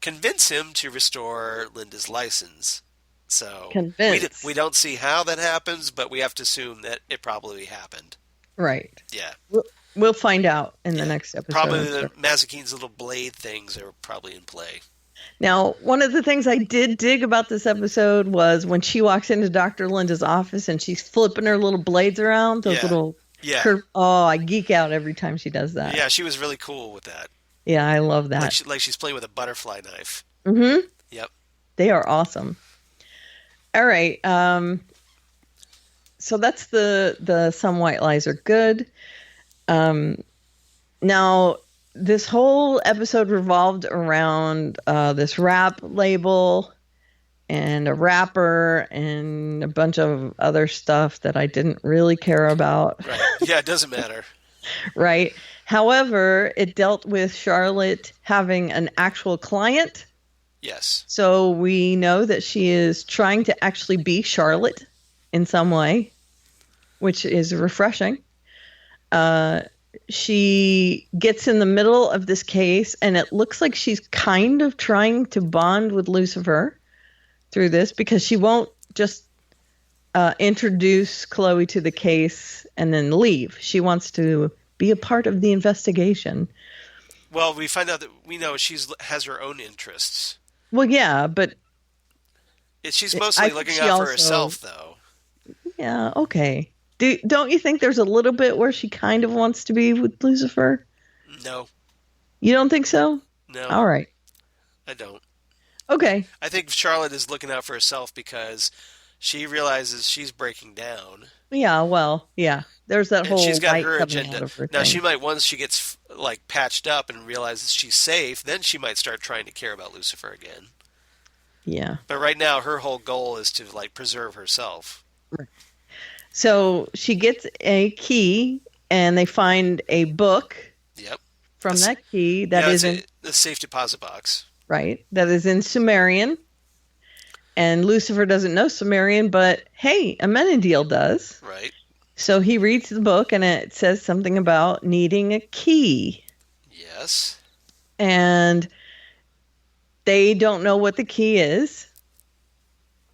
convince him to restore Linda's license. So we don't see how that happens, but we have to assume that it probably happened. Right. Yeah. We'll find out in the next episode. Probably the Mazikeen's little blade things are probably in play. Now, one of the things I did dig about this episode was when she walks into Dr. Linda's office and she's flipping her little blades around, those little curve. Oh, I geek out every time she does that. Yeah, she was really cool with that. Yeah, I love that. Like she's playing with a butterfly knife. Mm-hmm. Yep. They are awesome. All right. So that's the Some White Lies Are Good. Now, this whole episode revolved around this rap label and a rapper and a bunch of other stuff that I didn't really care about. Right. Yeah, it doesn't matter. Right. However, it dealt with Charlotte having an actual client. Yes. So we know that she is trying to actually be Charlotte in some way, which is refreshing. She gets in the middle of this case, and it looks like she's kind of trying to bond with Lucifer through this because she won't just introduce Chloe to the case and then leave. She wants to be a part of the investigation. Well, we find out that we know she has her own interests. Well, yeah, but she's mostly looking out for herself, though. Yeah, okay. Don't you think there's a little bit where she kind of wants to be with Lucifer? No. You don't think so? No. All right. I don't. Okay. I think Charlotte is looking out for herself because she realizes she's breaking down. Yeah, well, yeah. There's that whole she's got light her coming agenda. out of her Now, thing. she might, once she gets patched up and realizes she's safe, then she might start trying to care about Lucifer again. Yeah. But right now, her whole goal is to preserve herself. Right. So she gets a key, and they find a book. Yep. From that key that is in the safe deposit box. Right. That is in Sumerian. And Lucifer doesn't know Sumerian, but hey, Amenadiel does. Right. So he reads the book, and it says something about needing a key. Yes. And they don't know what the key is.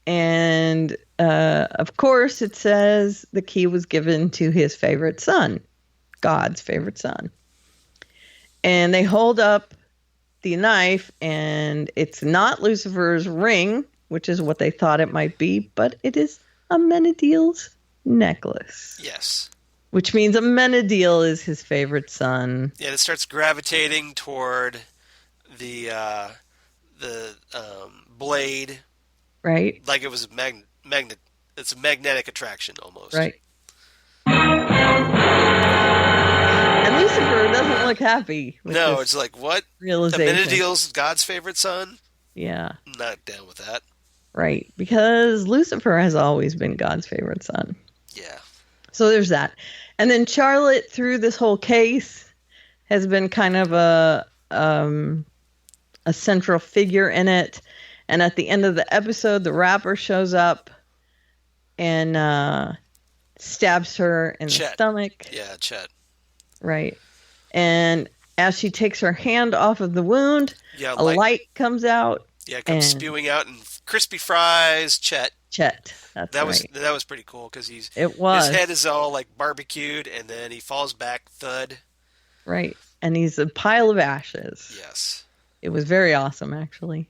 And, of course, it says the key was given to his favorite son, God's favorite son. And they hold up the knife, and it's not Lucifer's ring, which is what they thought it might be, but it is Amenadiel's necklace. Yes. Which means Amenadiel is his favorite son. Yeah, it starts gravitating toward the blade. Right. Like it was a magnet. It's a magnetic attraction almost. Right. And Lucifer doesn't look happy. No, it's like, what? Realization. Amenadiel's God's favorite son? Yeah. Not down with that. Right. Because Lucifer has always been God's favorite son. Yeah. So there's that. And then Charlotte, through this whole case, has been kind of a a central figure in it. And at the end of the episode, the rapper shows up and stabs her in the stomach. Yeah, Chet. Right. And as she takes her hand off of the wound, a light comes out. Yeah, it comes spewing out, and crispy fries, Chet. That was pretty cool because his head is all like barbecued, and then he falls back, thud. Right, and he's a pile of ashes. Yes, it was very awesome, actually.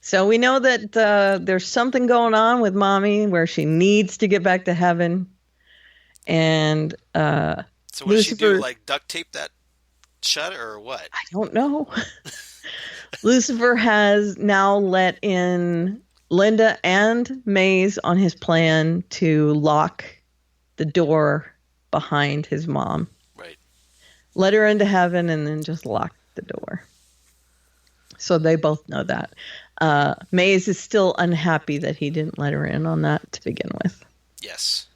So we know that there's something going on with Mommy where she needs to get back to heaven, and so what does she do? Like duct tape that shut, or what? I don't know. Lucifer has now let in Linda and Maze on his plan to lock the door behind his mom. Right. Let her into heaven and then just lock the door. So they both know that. Maze is still unhappy that he didn't let her in on that to begin with. Yes.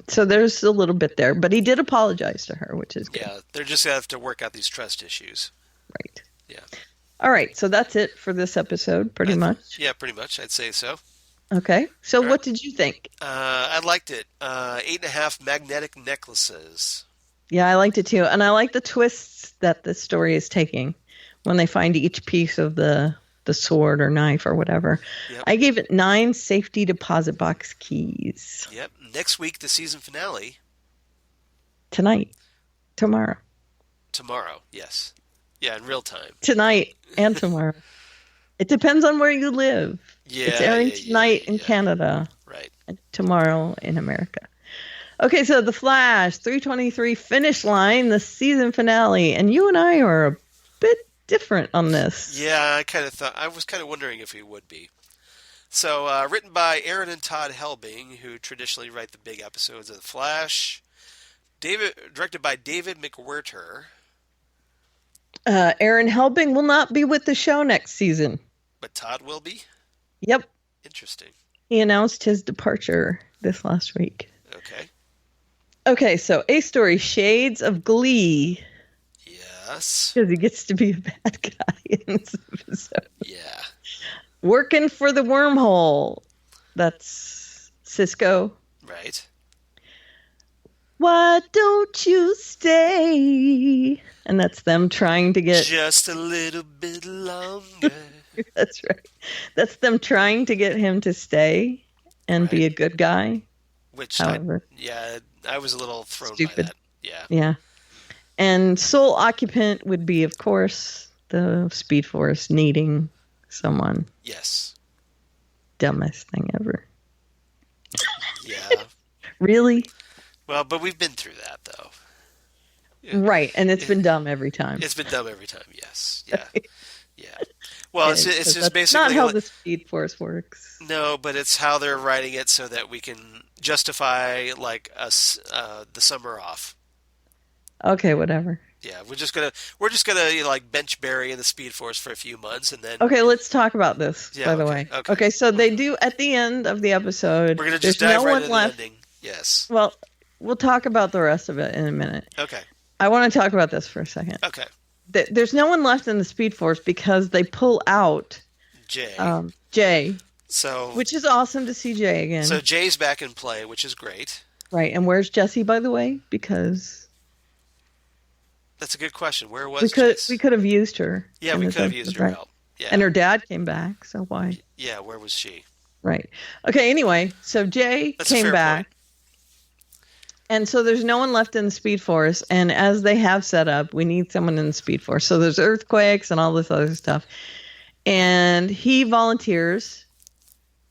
So there's a little bit there, but he did apologize to her, which is good. Yeah, they're just going to have to work out these trust issues. Right. Yeah. All right, so that's it for this episode, pretty much. Yeah, pretty much. I'd say so. Okay, so what did you think? I liked it. 8.5 magnetic necklaces. Yeah, I liked it too. And I like the twists that the story is taking when they find each piece of the sword or knife or whatever. Yep. I gave it 9 safety deposit box keys. Yep. Next week, the season finale. Tomorrow, yes. Yeah, in real time. Tonight and tomorrow. It depends on where you live. Yeah, it's airing tonight in Canada. Right. And tomorrow in America. Okay, so The Flash, 323 finish line, the season finale. And you and I are a bit different on this. Yeah, I was kind of wondering if we would be. So, written by Aaron and Todd Helbing, who traditionally write the big episodes of The Flash. Directed by David McWhirter. Aaron Helbing will not be with the show next season. But Todd will be? Yep. Interesting. He announced his departure this last week. Okay. Okay, so A story, Shades of Glee. Yes. Because he gets to be a bad guy in this episode. Yeah. Working for the Wormhole. That's Cisco. Right. Why don't you stay? And that's them trying to get... Just a little bit longer. That's right. That's them trying to get him to stay and be a good guy. Which, however, I was a little thrown stupid. by that. Yeah. Yeah. And sole occupant would be, of course, the Speed Force needing someone. Yes. Dumbest thing ever. Yeah. Really? Well, but we've been through that, though. Yeah. Right, and it's been dumb every time. It's been dumb every time, yes. Yeah. Yeah. Well, it's just basically... not how the Speed Force works. No, but it's how they're writing it so that we can justify, like, the summer off. Okay, whatever. Yeah, we're just gonna like bench Barry in the Speed Force for a few months, and then... Okay, let's talk about this, by the way. Okay, so they do, at the end of the episode... We're gonna just dive right into the ending. Yes. Well, we'll talk about the rest of it in a minute. Okay. I want to talk about this for a second. Okay. There's no one left in the Speed Force because they pull out Jay. So, which is awesome to see Jay again. So Jay's back in play, which is great. Right, and where's Jesse, by the way? Because that's a good question. Where was Jess? We could have used her. Yeah, we could have used her help. Yeah. And her dad came back, so why? Yeah, where was she? Right. Okay, anyway, so Jay came back. Point. And so there's no one left in the Speed Force. And as they have set up, we need someone in the Speed Force. So there's earthquakes and all this other stuff. And he volunteers,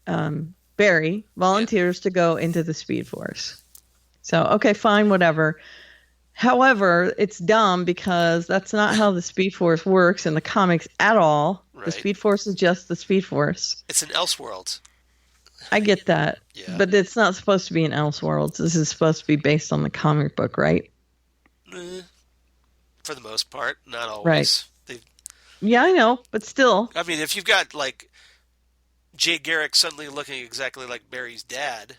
Barry volunteers to go into the Speed Force. So, okay, fine, whatever. However, it's dumb because that's not how the Speed Force works in the comics at all. Right. The Speed Force is just the Speed Force. It's an Elseworld. I get that, but it's not supposed to be an Elseworlds. This is supposed to be based on the comic book, right? For the most part, not always. Right. Yeah, I know, but still. I mean, if you've got, like, Jay Garrick suddenly looking exactly like Barry's dad,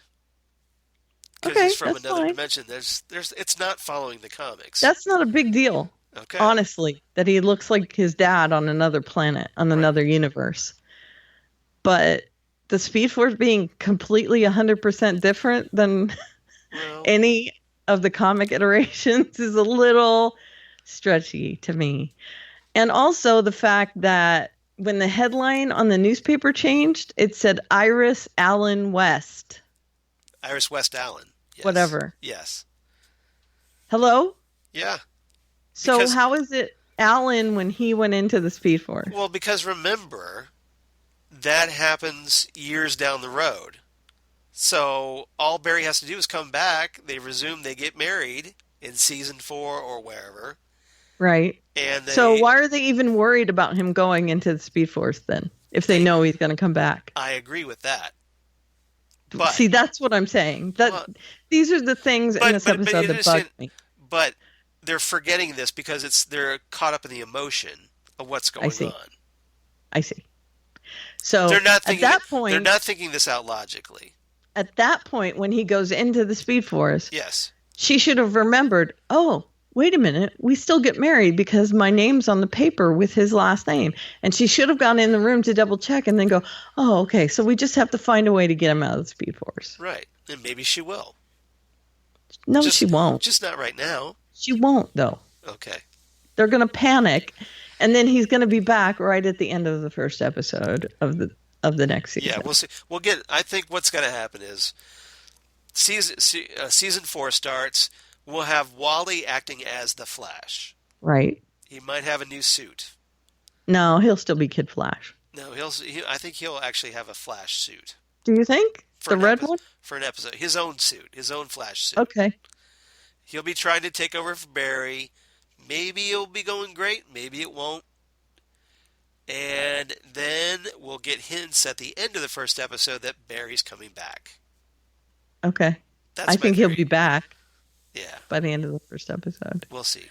because he's from another dimension, it's not following the comics. That's not a big deal. Okay. Honestly, that he looks like his dad on another planet, on another universe. But the Speed Force being completely 100% different than any of the comic iterations is a little stretchy to me. And also the fact that when the headline on the newspaper changed, it said Iris Allen West. Iris West Allen. Yes. Whatever. Yes. Hello? Yeah. So how is it Allen when he went into the Speed Force? Well, because remember, that happens years down the road. So all Barry has to do is come back. They resume. They get married in season 4 or wherever. Right. And so why are they even worried about him going into the Speed Force then, if they know he's going to come back? I agree with that. But, see, that's what I'm saying. These are the things in this episode that bug me. But they're forgetting this because they're caught up in the emotion of what's going on. I see. So they're not thinking, at that point, they're not thinking this out logically. At that point, when he goes into the Speed Force, yes, she should have remembered, oh, wait a minute, we still get married because my name's on the paper with his last name. And she should have gone in the room to double check and then go, oh, okay, so we just have to find a way to get him out of the Speed Force. Right. And maybe she will. No, she won't. Just not right now. She won't, though. Okay. They're going to panic, and then he's going to be back right at the end of the first episode of the next season. Yeah, we'll see. I think what's going to happen is season 4 starts. We'll have Wally acting as the Flash. Right. He might have a new suit. No, he'll still be Kid Flash. No, I think he'll actually have a Flash suit. Do you think? The red one? For an episode. His own suit. His own Flash suit. Okay. He'll be trying to take over for Barry. Maybe it'll be going great. Maybe it won't. And then we'll get hints at the end of the first episode that Barry's coming back. Okay. I think he'll be back. Yeah. By the end of the first episode. We'll see.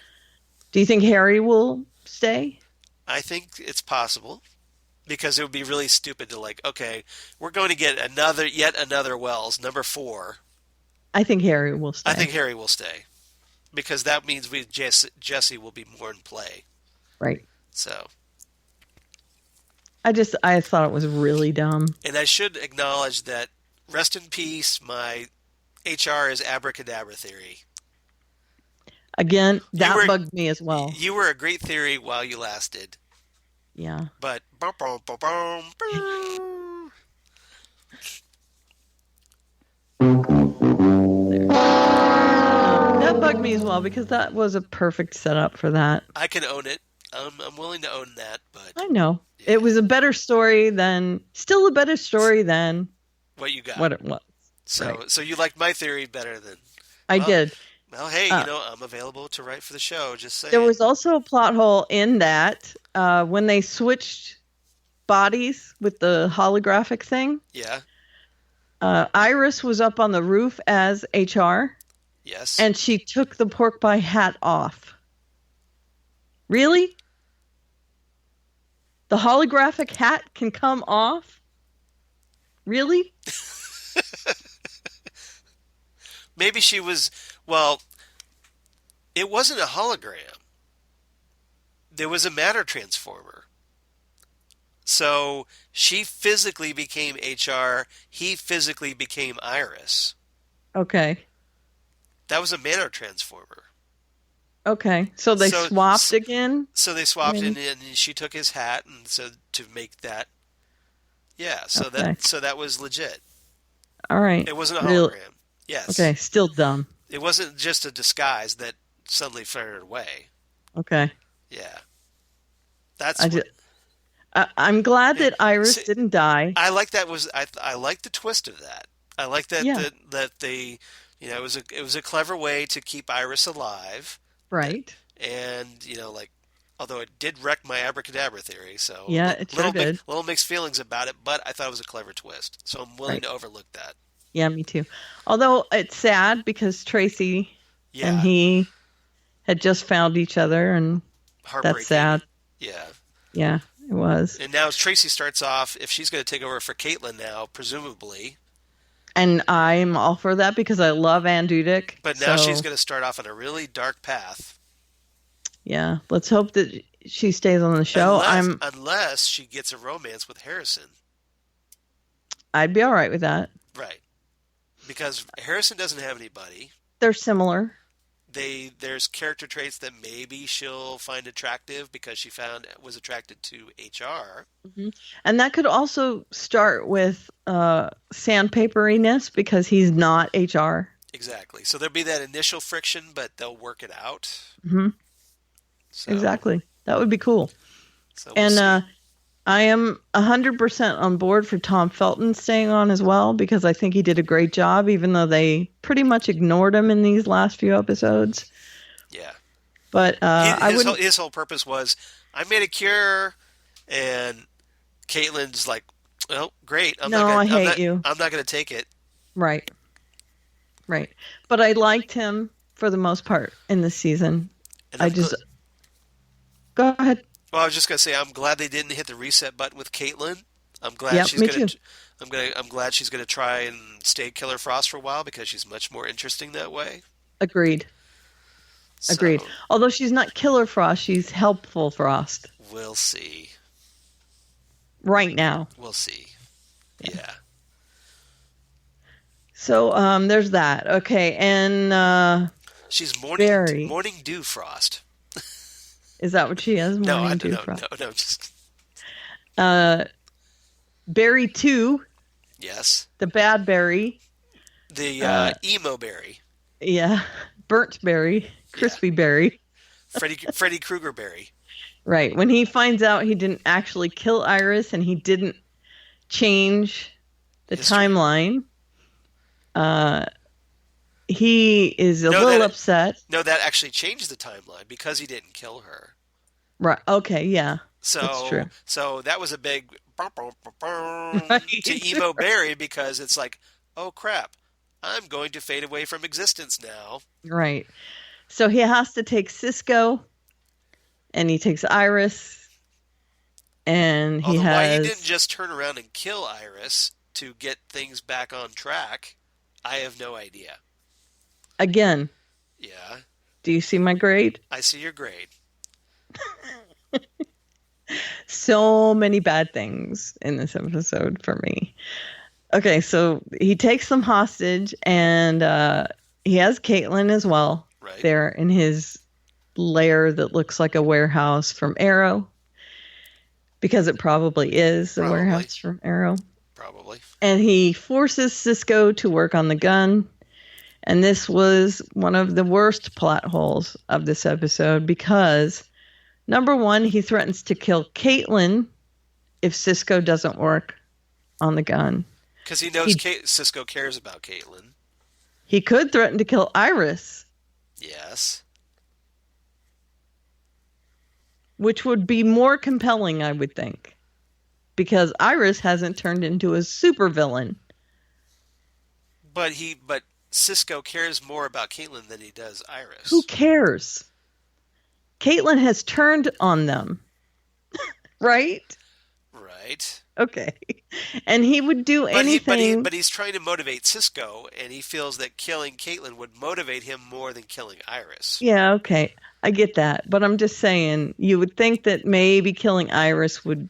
Do you think Harry will stay? I think it's possible. Because it would be really stupid to okay, we're going to get yet another Wells, number 4. I think Harry will stay. I think Harry will stay. Because that means Jesse will be more in play. Right. So. I thought it was really dumb. And I should acknowledge that, rest in peace, my HR is abracadabra theory. Again, that bugged me as well. You were a great theory while you lasted. Yeah. But that bugged me as well because that was a perfect setup for that. I can own it. I'm willing to own that, but I know. Yeah. It was a better story than what you got. What it was. So you liked my theory better than I did. Well, hey, I'm available to write for the show. Just saying. There was also a plot hole in that when they switched bodies with the holographic thing. Yeah. Iris was up on the roof as HR. Yes. And she took the pork pie hat off. Really? The holographic hat can come off? Really? Maybe she was... Well, it wasn't a hologram. There was a matter transformer. So she physically became HR. He physically became Iris. Okay. That was a matter transformer. Okay. So they swapped again? So they swapped and she took his hat and so to make that. Yeah, so that was legit. All right. It wasn't a hologram. Yes. Okay, still dumb. It wasn't just a disguise that suddenly fired away. Okay. Yeah. That's I'm glad that Iris didn't die. I like that I like the twist of that. I like that that they it was a clever way to keep Iris alive. Right. And although it did wreck my abracadabra theory, so yeah, it sure did. Little mixed feelings about it, but I thought it was a clever twist. So I'm willing to overlook that. Yeah, me too. Although it's sad because Tracy and he had just found each other, and that's sad. Yeah. Yeah, it was. And now Tracy starts off, if she's going to take over for Caitlin now, presumably. And I'm all for that because I love Ann Dudick. But now she's going to start off on a really dark path. Yeah, let's hope that she stays on the show. Unless she gets a romance with Harrison. I'd be all right with that. Right. Because Harrison doesn't have anybody. They're similar. There's character traits that maybe she'll find attractive because she was attracted to HR. Mm-hmm. And that could also start with sandpaperiness because he's not HR. Exactly. So there'll be that initial friction, but they'll work it out. Mm-hmm. So, exactly. That would be cool. So we'll see. I am 100% on board for Tom Felton staying on as well because I think he did a great job, even though they pretty much ignored him in these last few episodes. Yeah. But his whole purpose was, I made a cure, and Caitlin's like, well, great. I'm not going to take it. Right. Right. But I liked him for the most part in this season. Go ahead. Well, I was just gonna say I'm glad they didn't hit the reset button with Caitlin. I'm glad I'm glad she's gonna try and stay Killer Frost for a while because she's much more interesting that way. Agreed. Although she's not Killer Frost, she's Helpful Frost. We'll see. Right now. We'll see. Yeah. So there's that. Okay, and she's Morning Dew Frost. Is that what she is? No, just... Barry 2. Yes. The bad berry. The emo berry. Yeah. Burnt berry. Crispy berry. Freddy Krueger berry. Right. When he finds out he didn't actually kill Iris and he didn't change the timeline, he is a little upset. No, that actually changed the timeline because he didn't kill her. Right. Okay. Yeah. That's true. So that was a big to Emo Barry because it's like, oh crap, I'm going to fade away from existence now. Right. So he has to take Cisco, and he takes Iris, and why he didn't just turn around and kill Iris to get things back on track, I have no idea. Again. Yeah. Do you see my grade? I see your grade. So many bad things in this episode for me. Okay, so he takes them hostage, and he has Caitlin as well. Right. There in his lair that looks like a warehouse from Arrow. Because it probably is a warehouse from Arrow. Probably. And he forces Cisco to work on the gun. And this was one of the worst plot holes of this episode because, number one, he threatens to kill Caitlin if Cisco doesn't work on the gun. Because he knows Cisco cares about Caitlin. He could threaten to kill Iris. Yes. Which would be more compelling, I would think. Because Iris hasn't turned into a supervillain. But Cisco cares more about Caitlin than he does Iris. Who cares? Caitlin has turned on them. Right? Right. Okay. And he would do anything. But he's trying to motivate Cisco, and he feels that killing Caitlin would motivate him more than killing Iris. Yeah, okay. I get that. But I'm just saying, you would think that maybe killing Iris would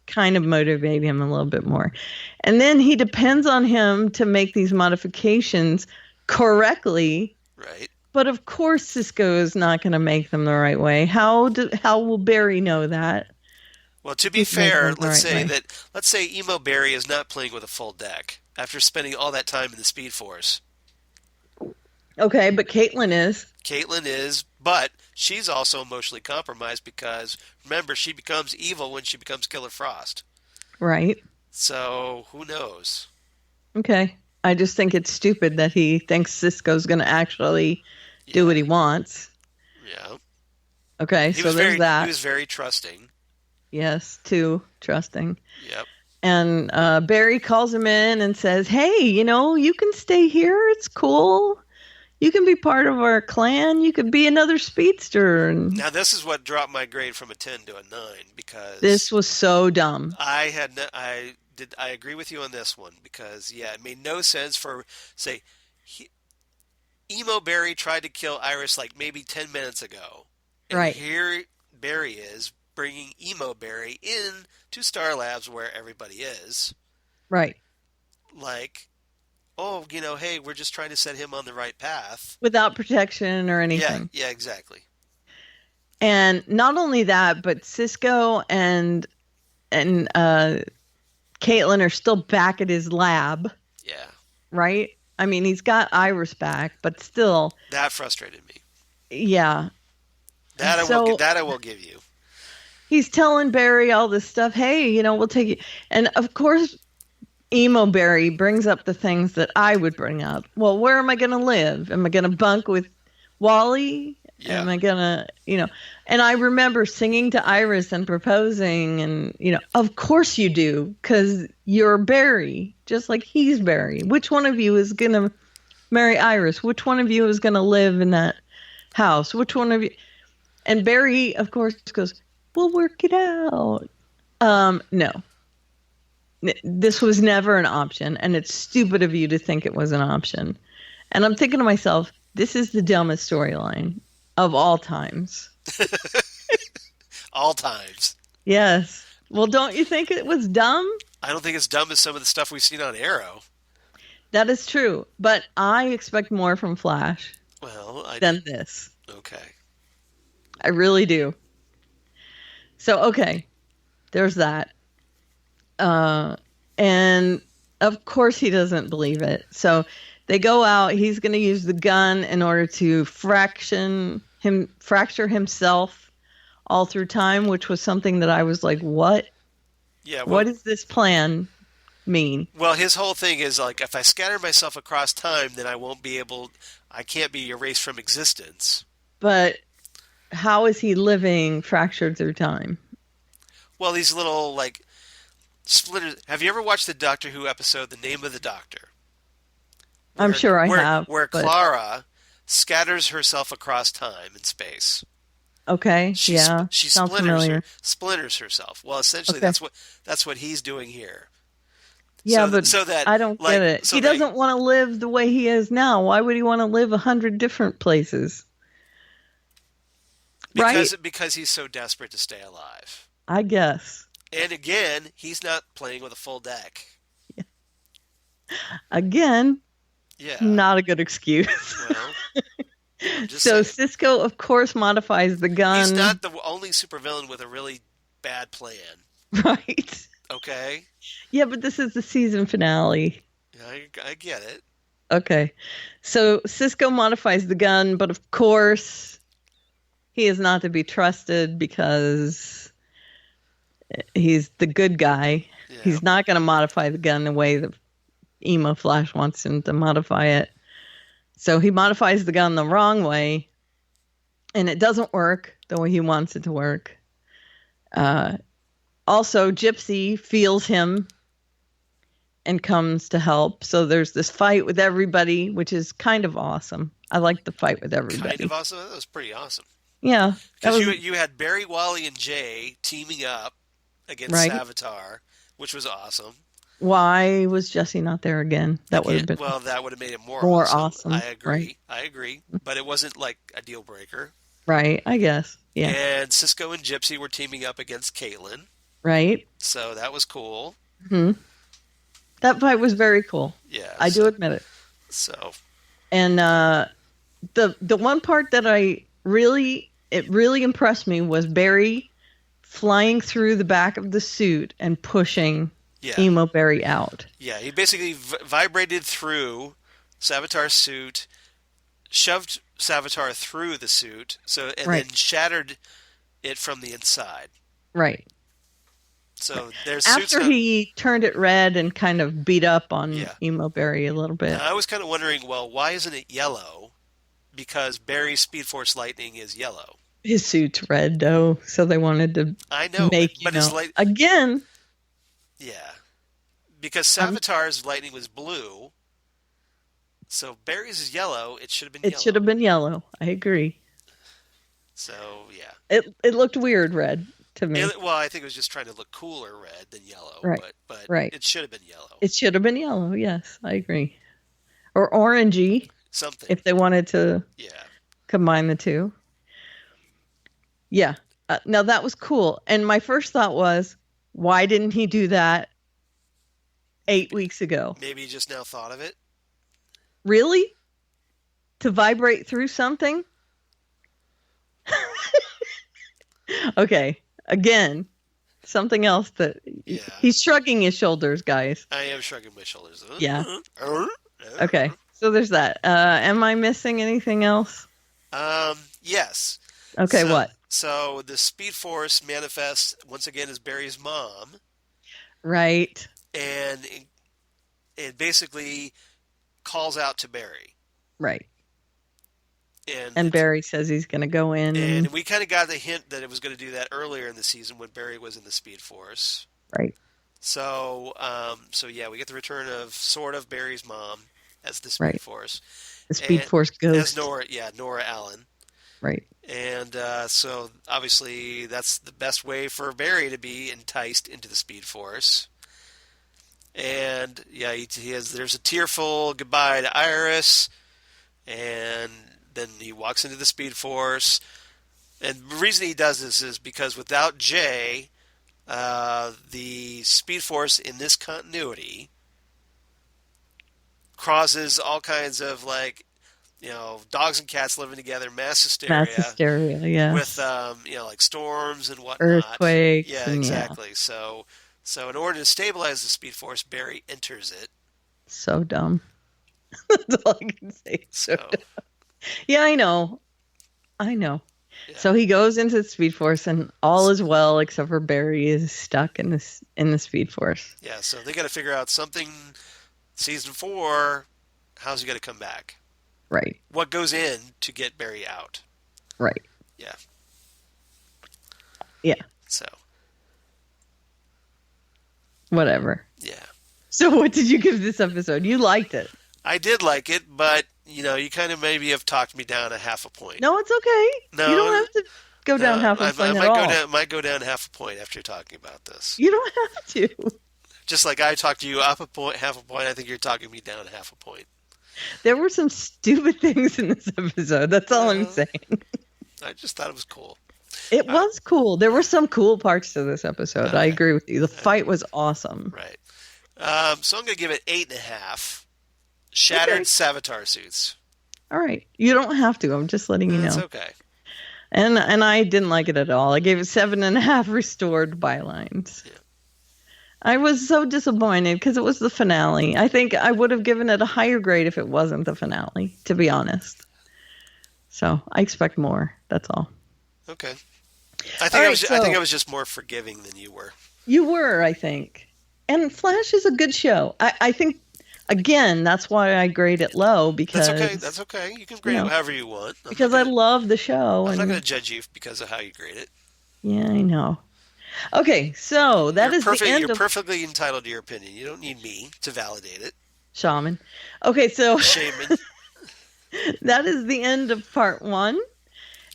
kind of motivate him a little bit more. And then he depends on him to make these modifications correctly. Right. But of course Cisco is not going to make them the right way. How will Barry know that? Well, to be fair, let's say Emo Barry is not playing with a full deck after spending all that time in the Speed Force. Okay, but Caitlin is. Caitlin is, but she's also emotionally compromised because, remember, she becomes evil when she becomes Killer Frost. Right. So, who knows? Okay. I just think it's stupid that he thinks Cisco's going to actually do what he wants. Yeah. Okay, so there's that. He was very trusting. Yes, too trusting. Yep. And Barry calls him in and says, hey, you can stay here. It's cool. You can be part of our clan. You could be another speedster. Now, this is what dropped my grade from a 10 to a 9 because... This was so dumb. I agree with you on this one because, it made no sense for, say, Emo Barry tried to kill Iris like maybe 10 minutes ago. And Right. here Barry is bringing Emo Barry in to Star Labs where everybody is. Right. Like, oh, hey, we're just trying to set him on the right path. Without protection or anything. Yeah, exactly. And not only that, but Cisco and Caitlin are still back at his lab. Yeah. Right? I mean, he's got Iris back, but still. That frustrated me. Yeah. That I will give you. He's telling Barry all this stuff. Hey, we'll take you. And of course, Emo Barry brings up the things that I would bring up. Well, where am I going to live? Am I going to bunk with Wally? Yeah. Am I going to, and I remember singing to Iris and proposing and, of course you do, because you're Barry, just like he's Barry. Which one of you is going to marry Iris? Which one of you is going to live in that house? Which one of you? And Barry, of course, goes, we'll work it out. No. This was never an option, and it's stupid of you to think it was an option. And I'm thinking to myself, this is the dumbest storyline of all times. All times. Yes. Well, don't you think it was dumb? I don't think it's dumb as some of the stuff we've seen on Arrow. That is true, but I expect more from Flash than this. Okay. I really do. So, okay, there's that. And of course he doesn't believe it. So they go out. He's going to use the gun in order to fracture himself all through time, which was something that I was like, what? Yeah. What does this plan mean? Well, his whole thing is like, if I scatter myself across time, then I can't be erased from existence. But how is he living fractured through time? Well, these little, like, splitters. Have you ever watched the Doctor Who episode, The Name of the Doctor? I'm sure I have. Where Clara scatters herself across time and space. Okay, She splinters herself. Well, essentially, okay. that's what he's doing here. Yeah, so that I don't get it. He doesn't want to live the way he is now. Why would he want to live 100 different places? Because he's so desperate to stay alive. I guess. And again, he's not playing with a full deck. Yeah. Again, not a good excuse. Well, so saying. Cisco, of course, modifies the gun. He's not the only supervillain with a really bad plan. Right. Okay. Yeah, but this is the season finale. I get it. Okay. So Cisco modifies the gun, but of course, he is not to be trusted because he's the good guy. Yeah. He's not going to modify the gun the way that Emo Flash wants him to modify it. So he modifies the gun the wrong way, and it doesn't work the way he wants it to work. Also, Gypsy feels him and comes to help. So there's this fight with everybody, which is kind of awesome. I like the fight with everybody. Kind of awesome? That was pretty awesome. Yeah. Because you had Barry, Wally, and Jay teaming up against Savitar, which was awesome. Why was Jesse not there again? That would have been that would have made it more awesome. I agree. Right. I agree. But it wasn't like a deal breaker. Right, I guess. Yeah. And Cisco and Gypsy were teaming up against Caitlin. Right. So that was cool. Hmm. That fight was very cool. Yeah. I do admit it. So. And the one part that really impressed me was Barry flying through the back of the suit and pushing Emo Barry out. Yeah, he basically vibrated through Savitar's suit, shoved Savitar through the suit, then shattered it from the inside. Right. So there's after he turned it red and kind of beat up on Emo Barry a little bit. Now, I was kind of wondering, well, why isn't it yellow? Because Barry's Speed Force Lightning is yellow. His suit's red, though, so they wanted to make his again. Yeah, because Savitar's lightning was blue, so Barry's is yellow. It should have been. It should have been yellow. I agree. So yeah, it looked weird red to me. I think it was just trying to look cooler red than yellow. Right. But right. It should have been yellow. It should have been yellow. Yes, I agree. Or orangey. Something. If they wanted to. Combine the two. Yeah. Now that was cool. And my first thought was, why didn't he do that 8 weeks ago? Maybe he just now thought of it. Really? To vibrate through something? Okay. Again, something else that he's shrugging his shoulders, guys. I am shrugging my shoulders. Yeah. Okay. So there's that. Am I missing anything else? Yes. Okay, what? So the Speed Force manifests once again as Barry's mom. Right. And it basically calls out to Barry. Right. And Barry says he's going to go in. And we kind of got the hint that it was going to do that earlier in the season when Barry was in the Speed Force. Right. So yeah, we get the return of sort of Barry's mom as the Speed Force. The Speed Force ghost. As Nora Allen. Right. And so obviously that's the best way for Barry to be enticed into the Speed Force. And yeah, there's a tearful goodbye to Iris, and then he walks into the Speed Force. And the reason he does this is because without Jay, the Speed Force in this continuity causes all kinds of dogs and cats living together, mass hysteria. Mass hysteria, yeah. With like storms and whatnot. Earthquakes. Yeah, exactly. Yeah. So in order to stabilize the Speed Force, Barry enters it. So dumb. That's all I can say. So dumb. Yeah, I know. Yeah. So he goes into the Speed Force, and all is well, except for Barry is stuck in the Speed Force. Yeah, so they got to figure out something. Season 4, how's he going to come back? Right. What goes in to get Barry out? Right. Yeah. Yeah. So. Whatever. Yeah. So what did you give this episode? You liked it. I did like it, but, you kind of maybe have talked me down a half a point. No, it's okay. No, you don't have to go down half a point at all. I might go down half a point after talking about this. You don't have to. Just like I talked to you up a point, half a point, I think you're talking me down half a point. There were some stupid things in this episode. That's all I'm saying. I just thought it was cool. It was cool. There were some cool parts to this episode. I agree with you. The fight was awesome. Right. So I'm going to give it 8.5. Shattered Savitar suits. All right. You don't have to. I'm just letting you know. That's okay. And I didn't like it at all. I gave it 7.5 restored bylines. Yeah. I was so disappointed because it was the finale. I think I would have given it a higher grade if it wasn't the finale, to be honest. So I expect more. That's all. Okay. I think I was just more forgiving than you were. You were, I think. And Flash is a good show. I think, again, that's why I grade it low, because... That's okay. You can grade it however you want. Because I love the show. I'm not going to judge you because of how you grade it. Yeah, I know. Okay, so the end You're perfectly entitled to your opinion. You don't need me to validate it. Shaman. Okay, so... Shaman. That is the end of part 1.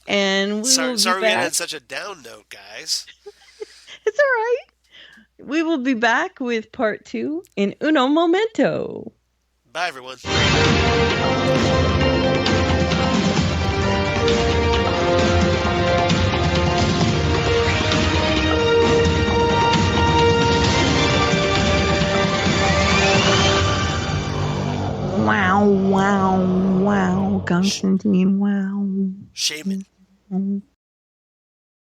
And sorry we ended such a down note, guys. It's all right. We will be back with part 2 in uno momento. Bye, everyone. Wow, wow, wow. Constantine, wow. Shaman.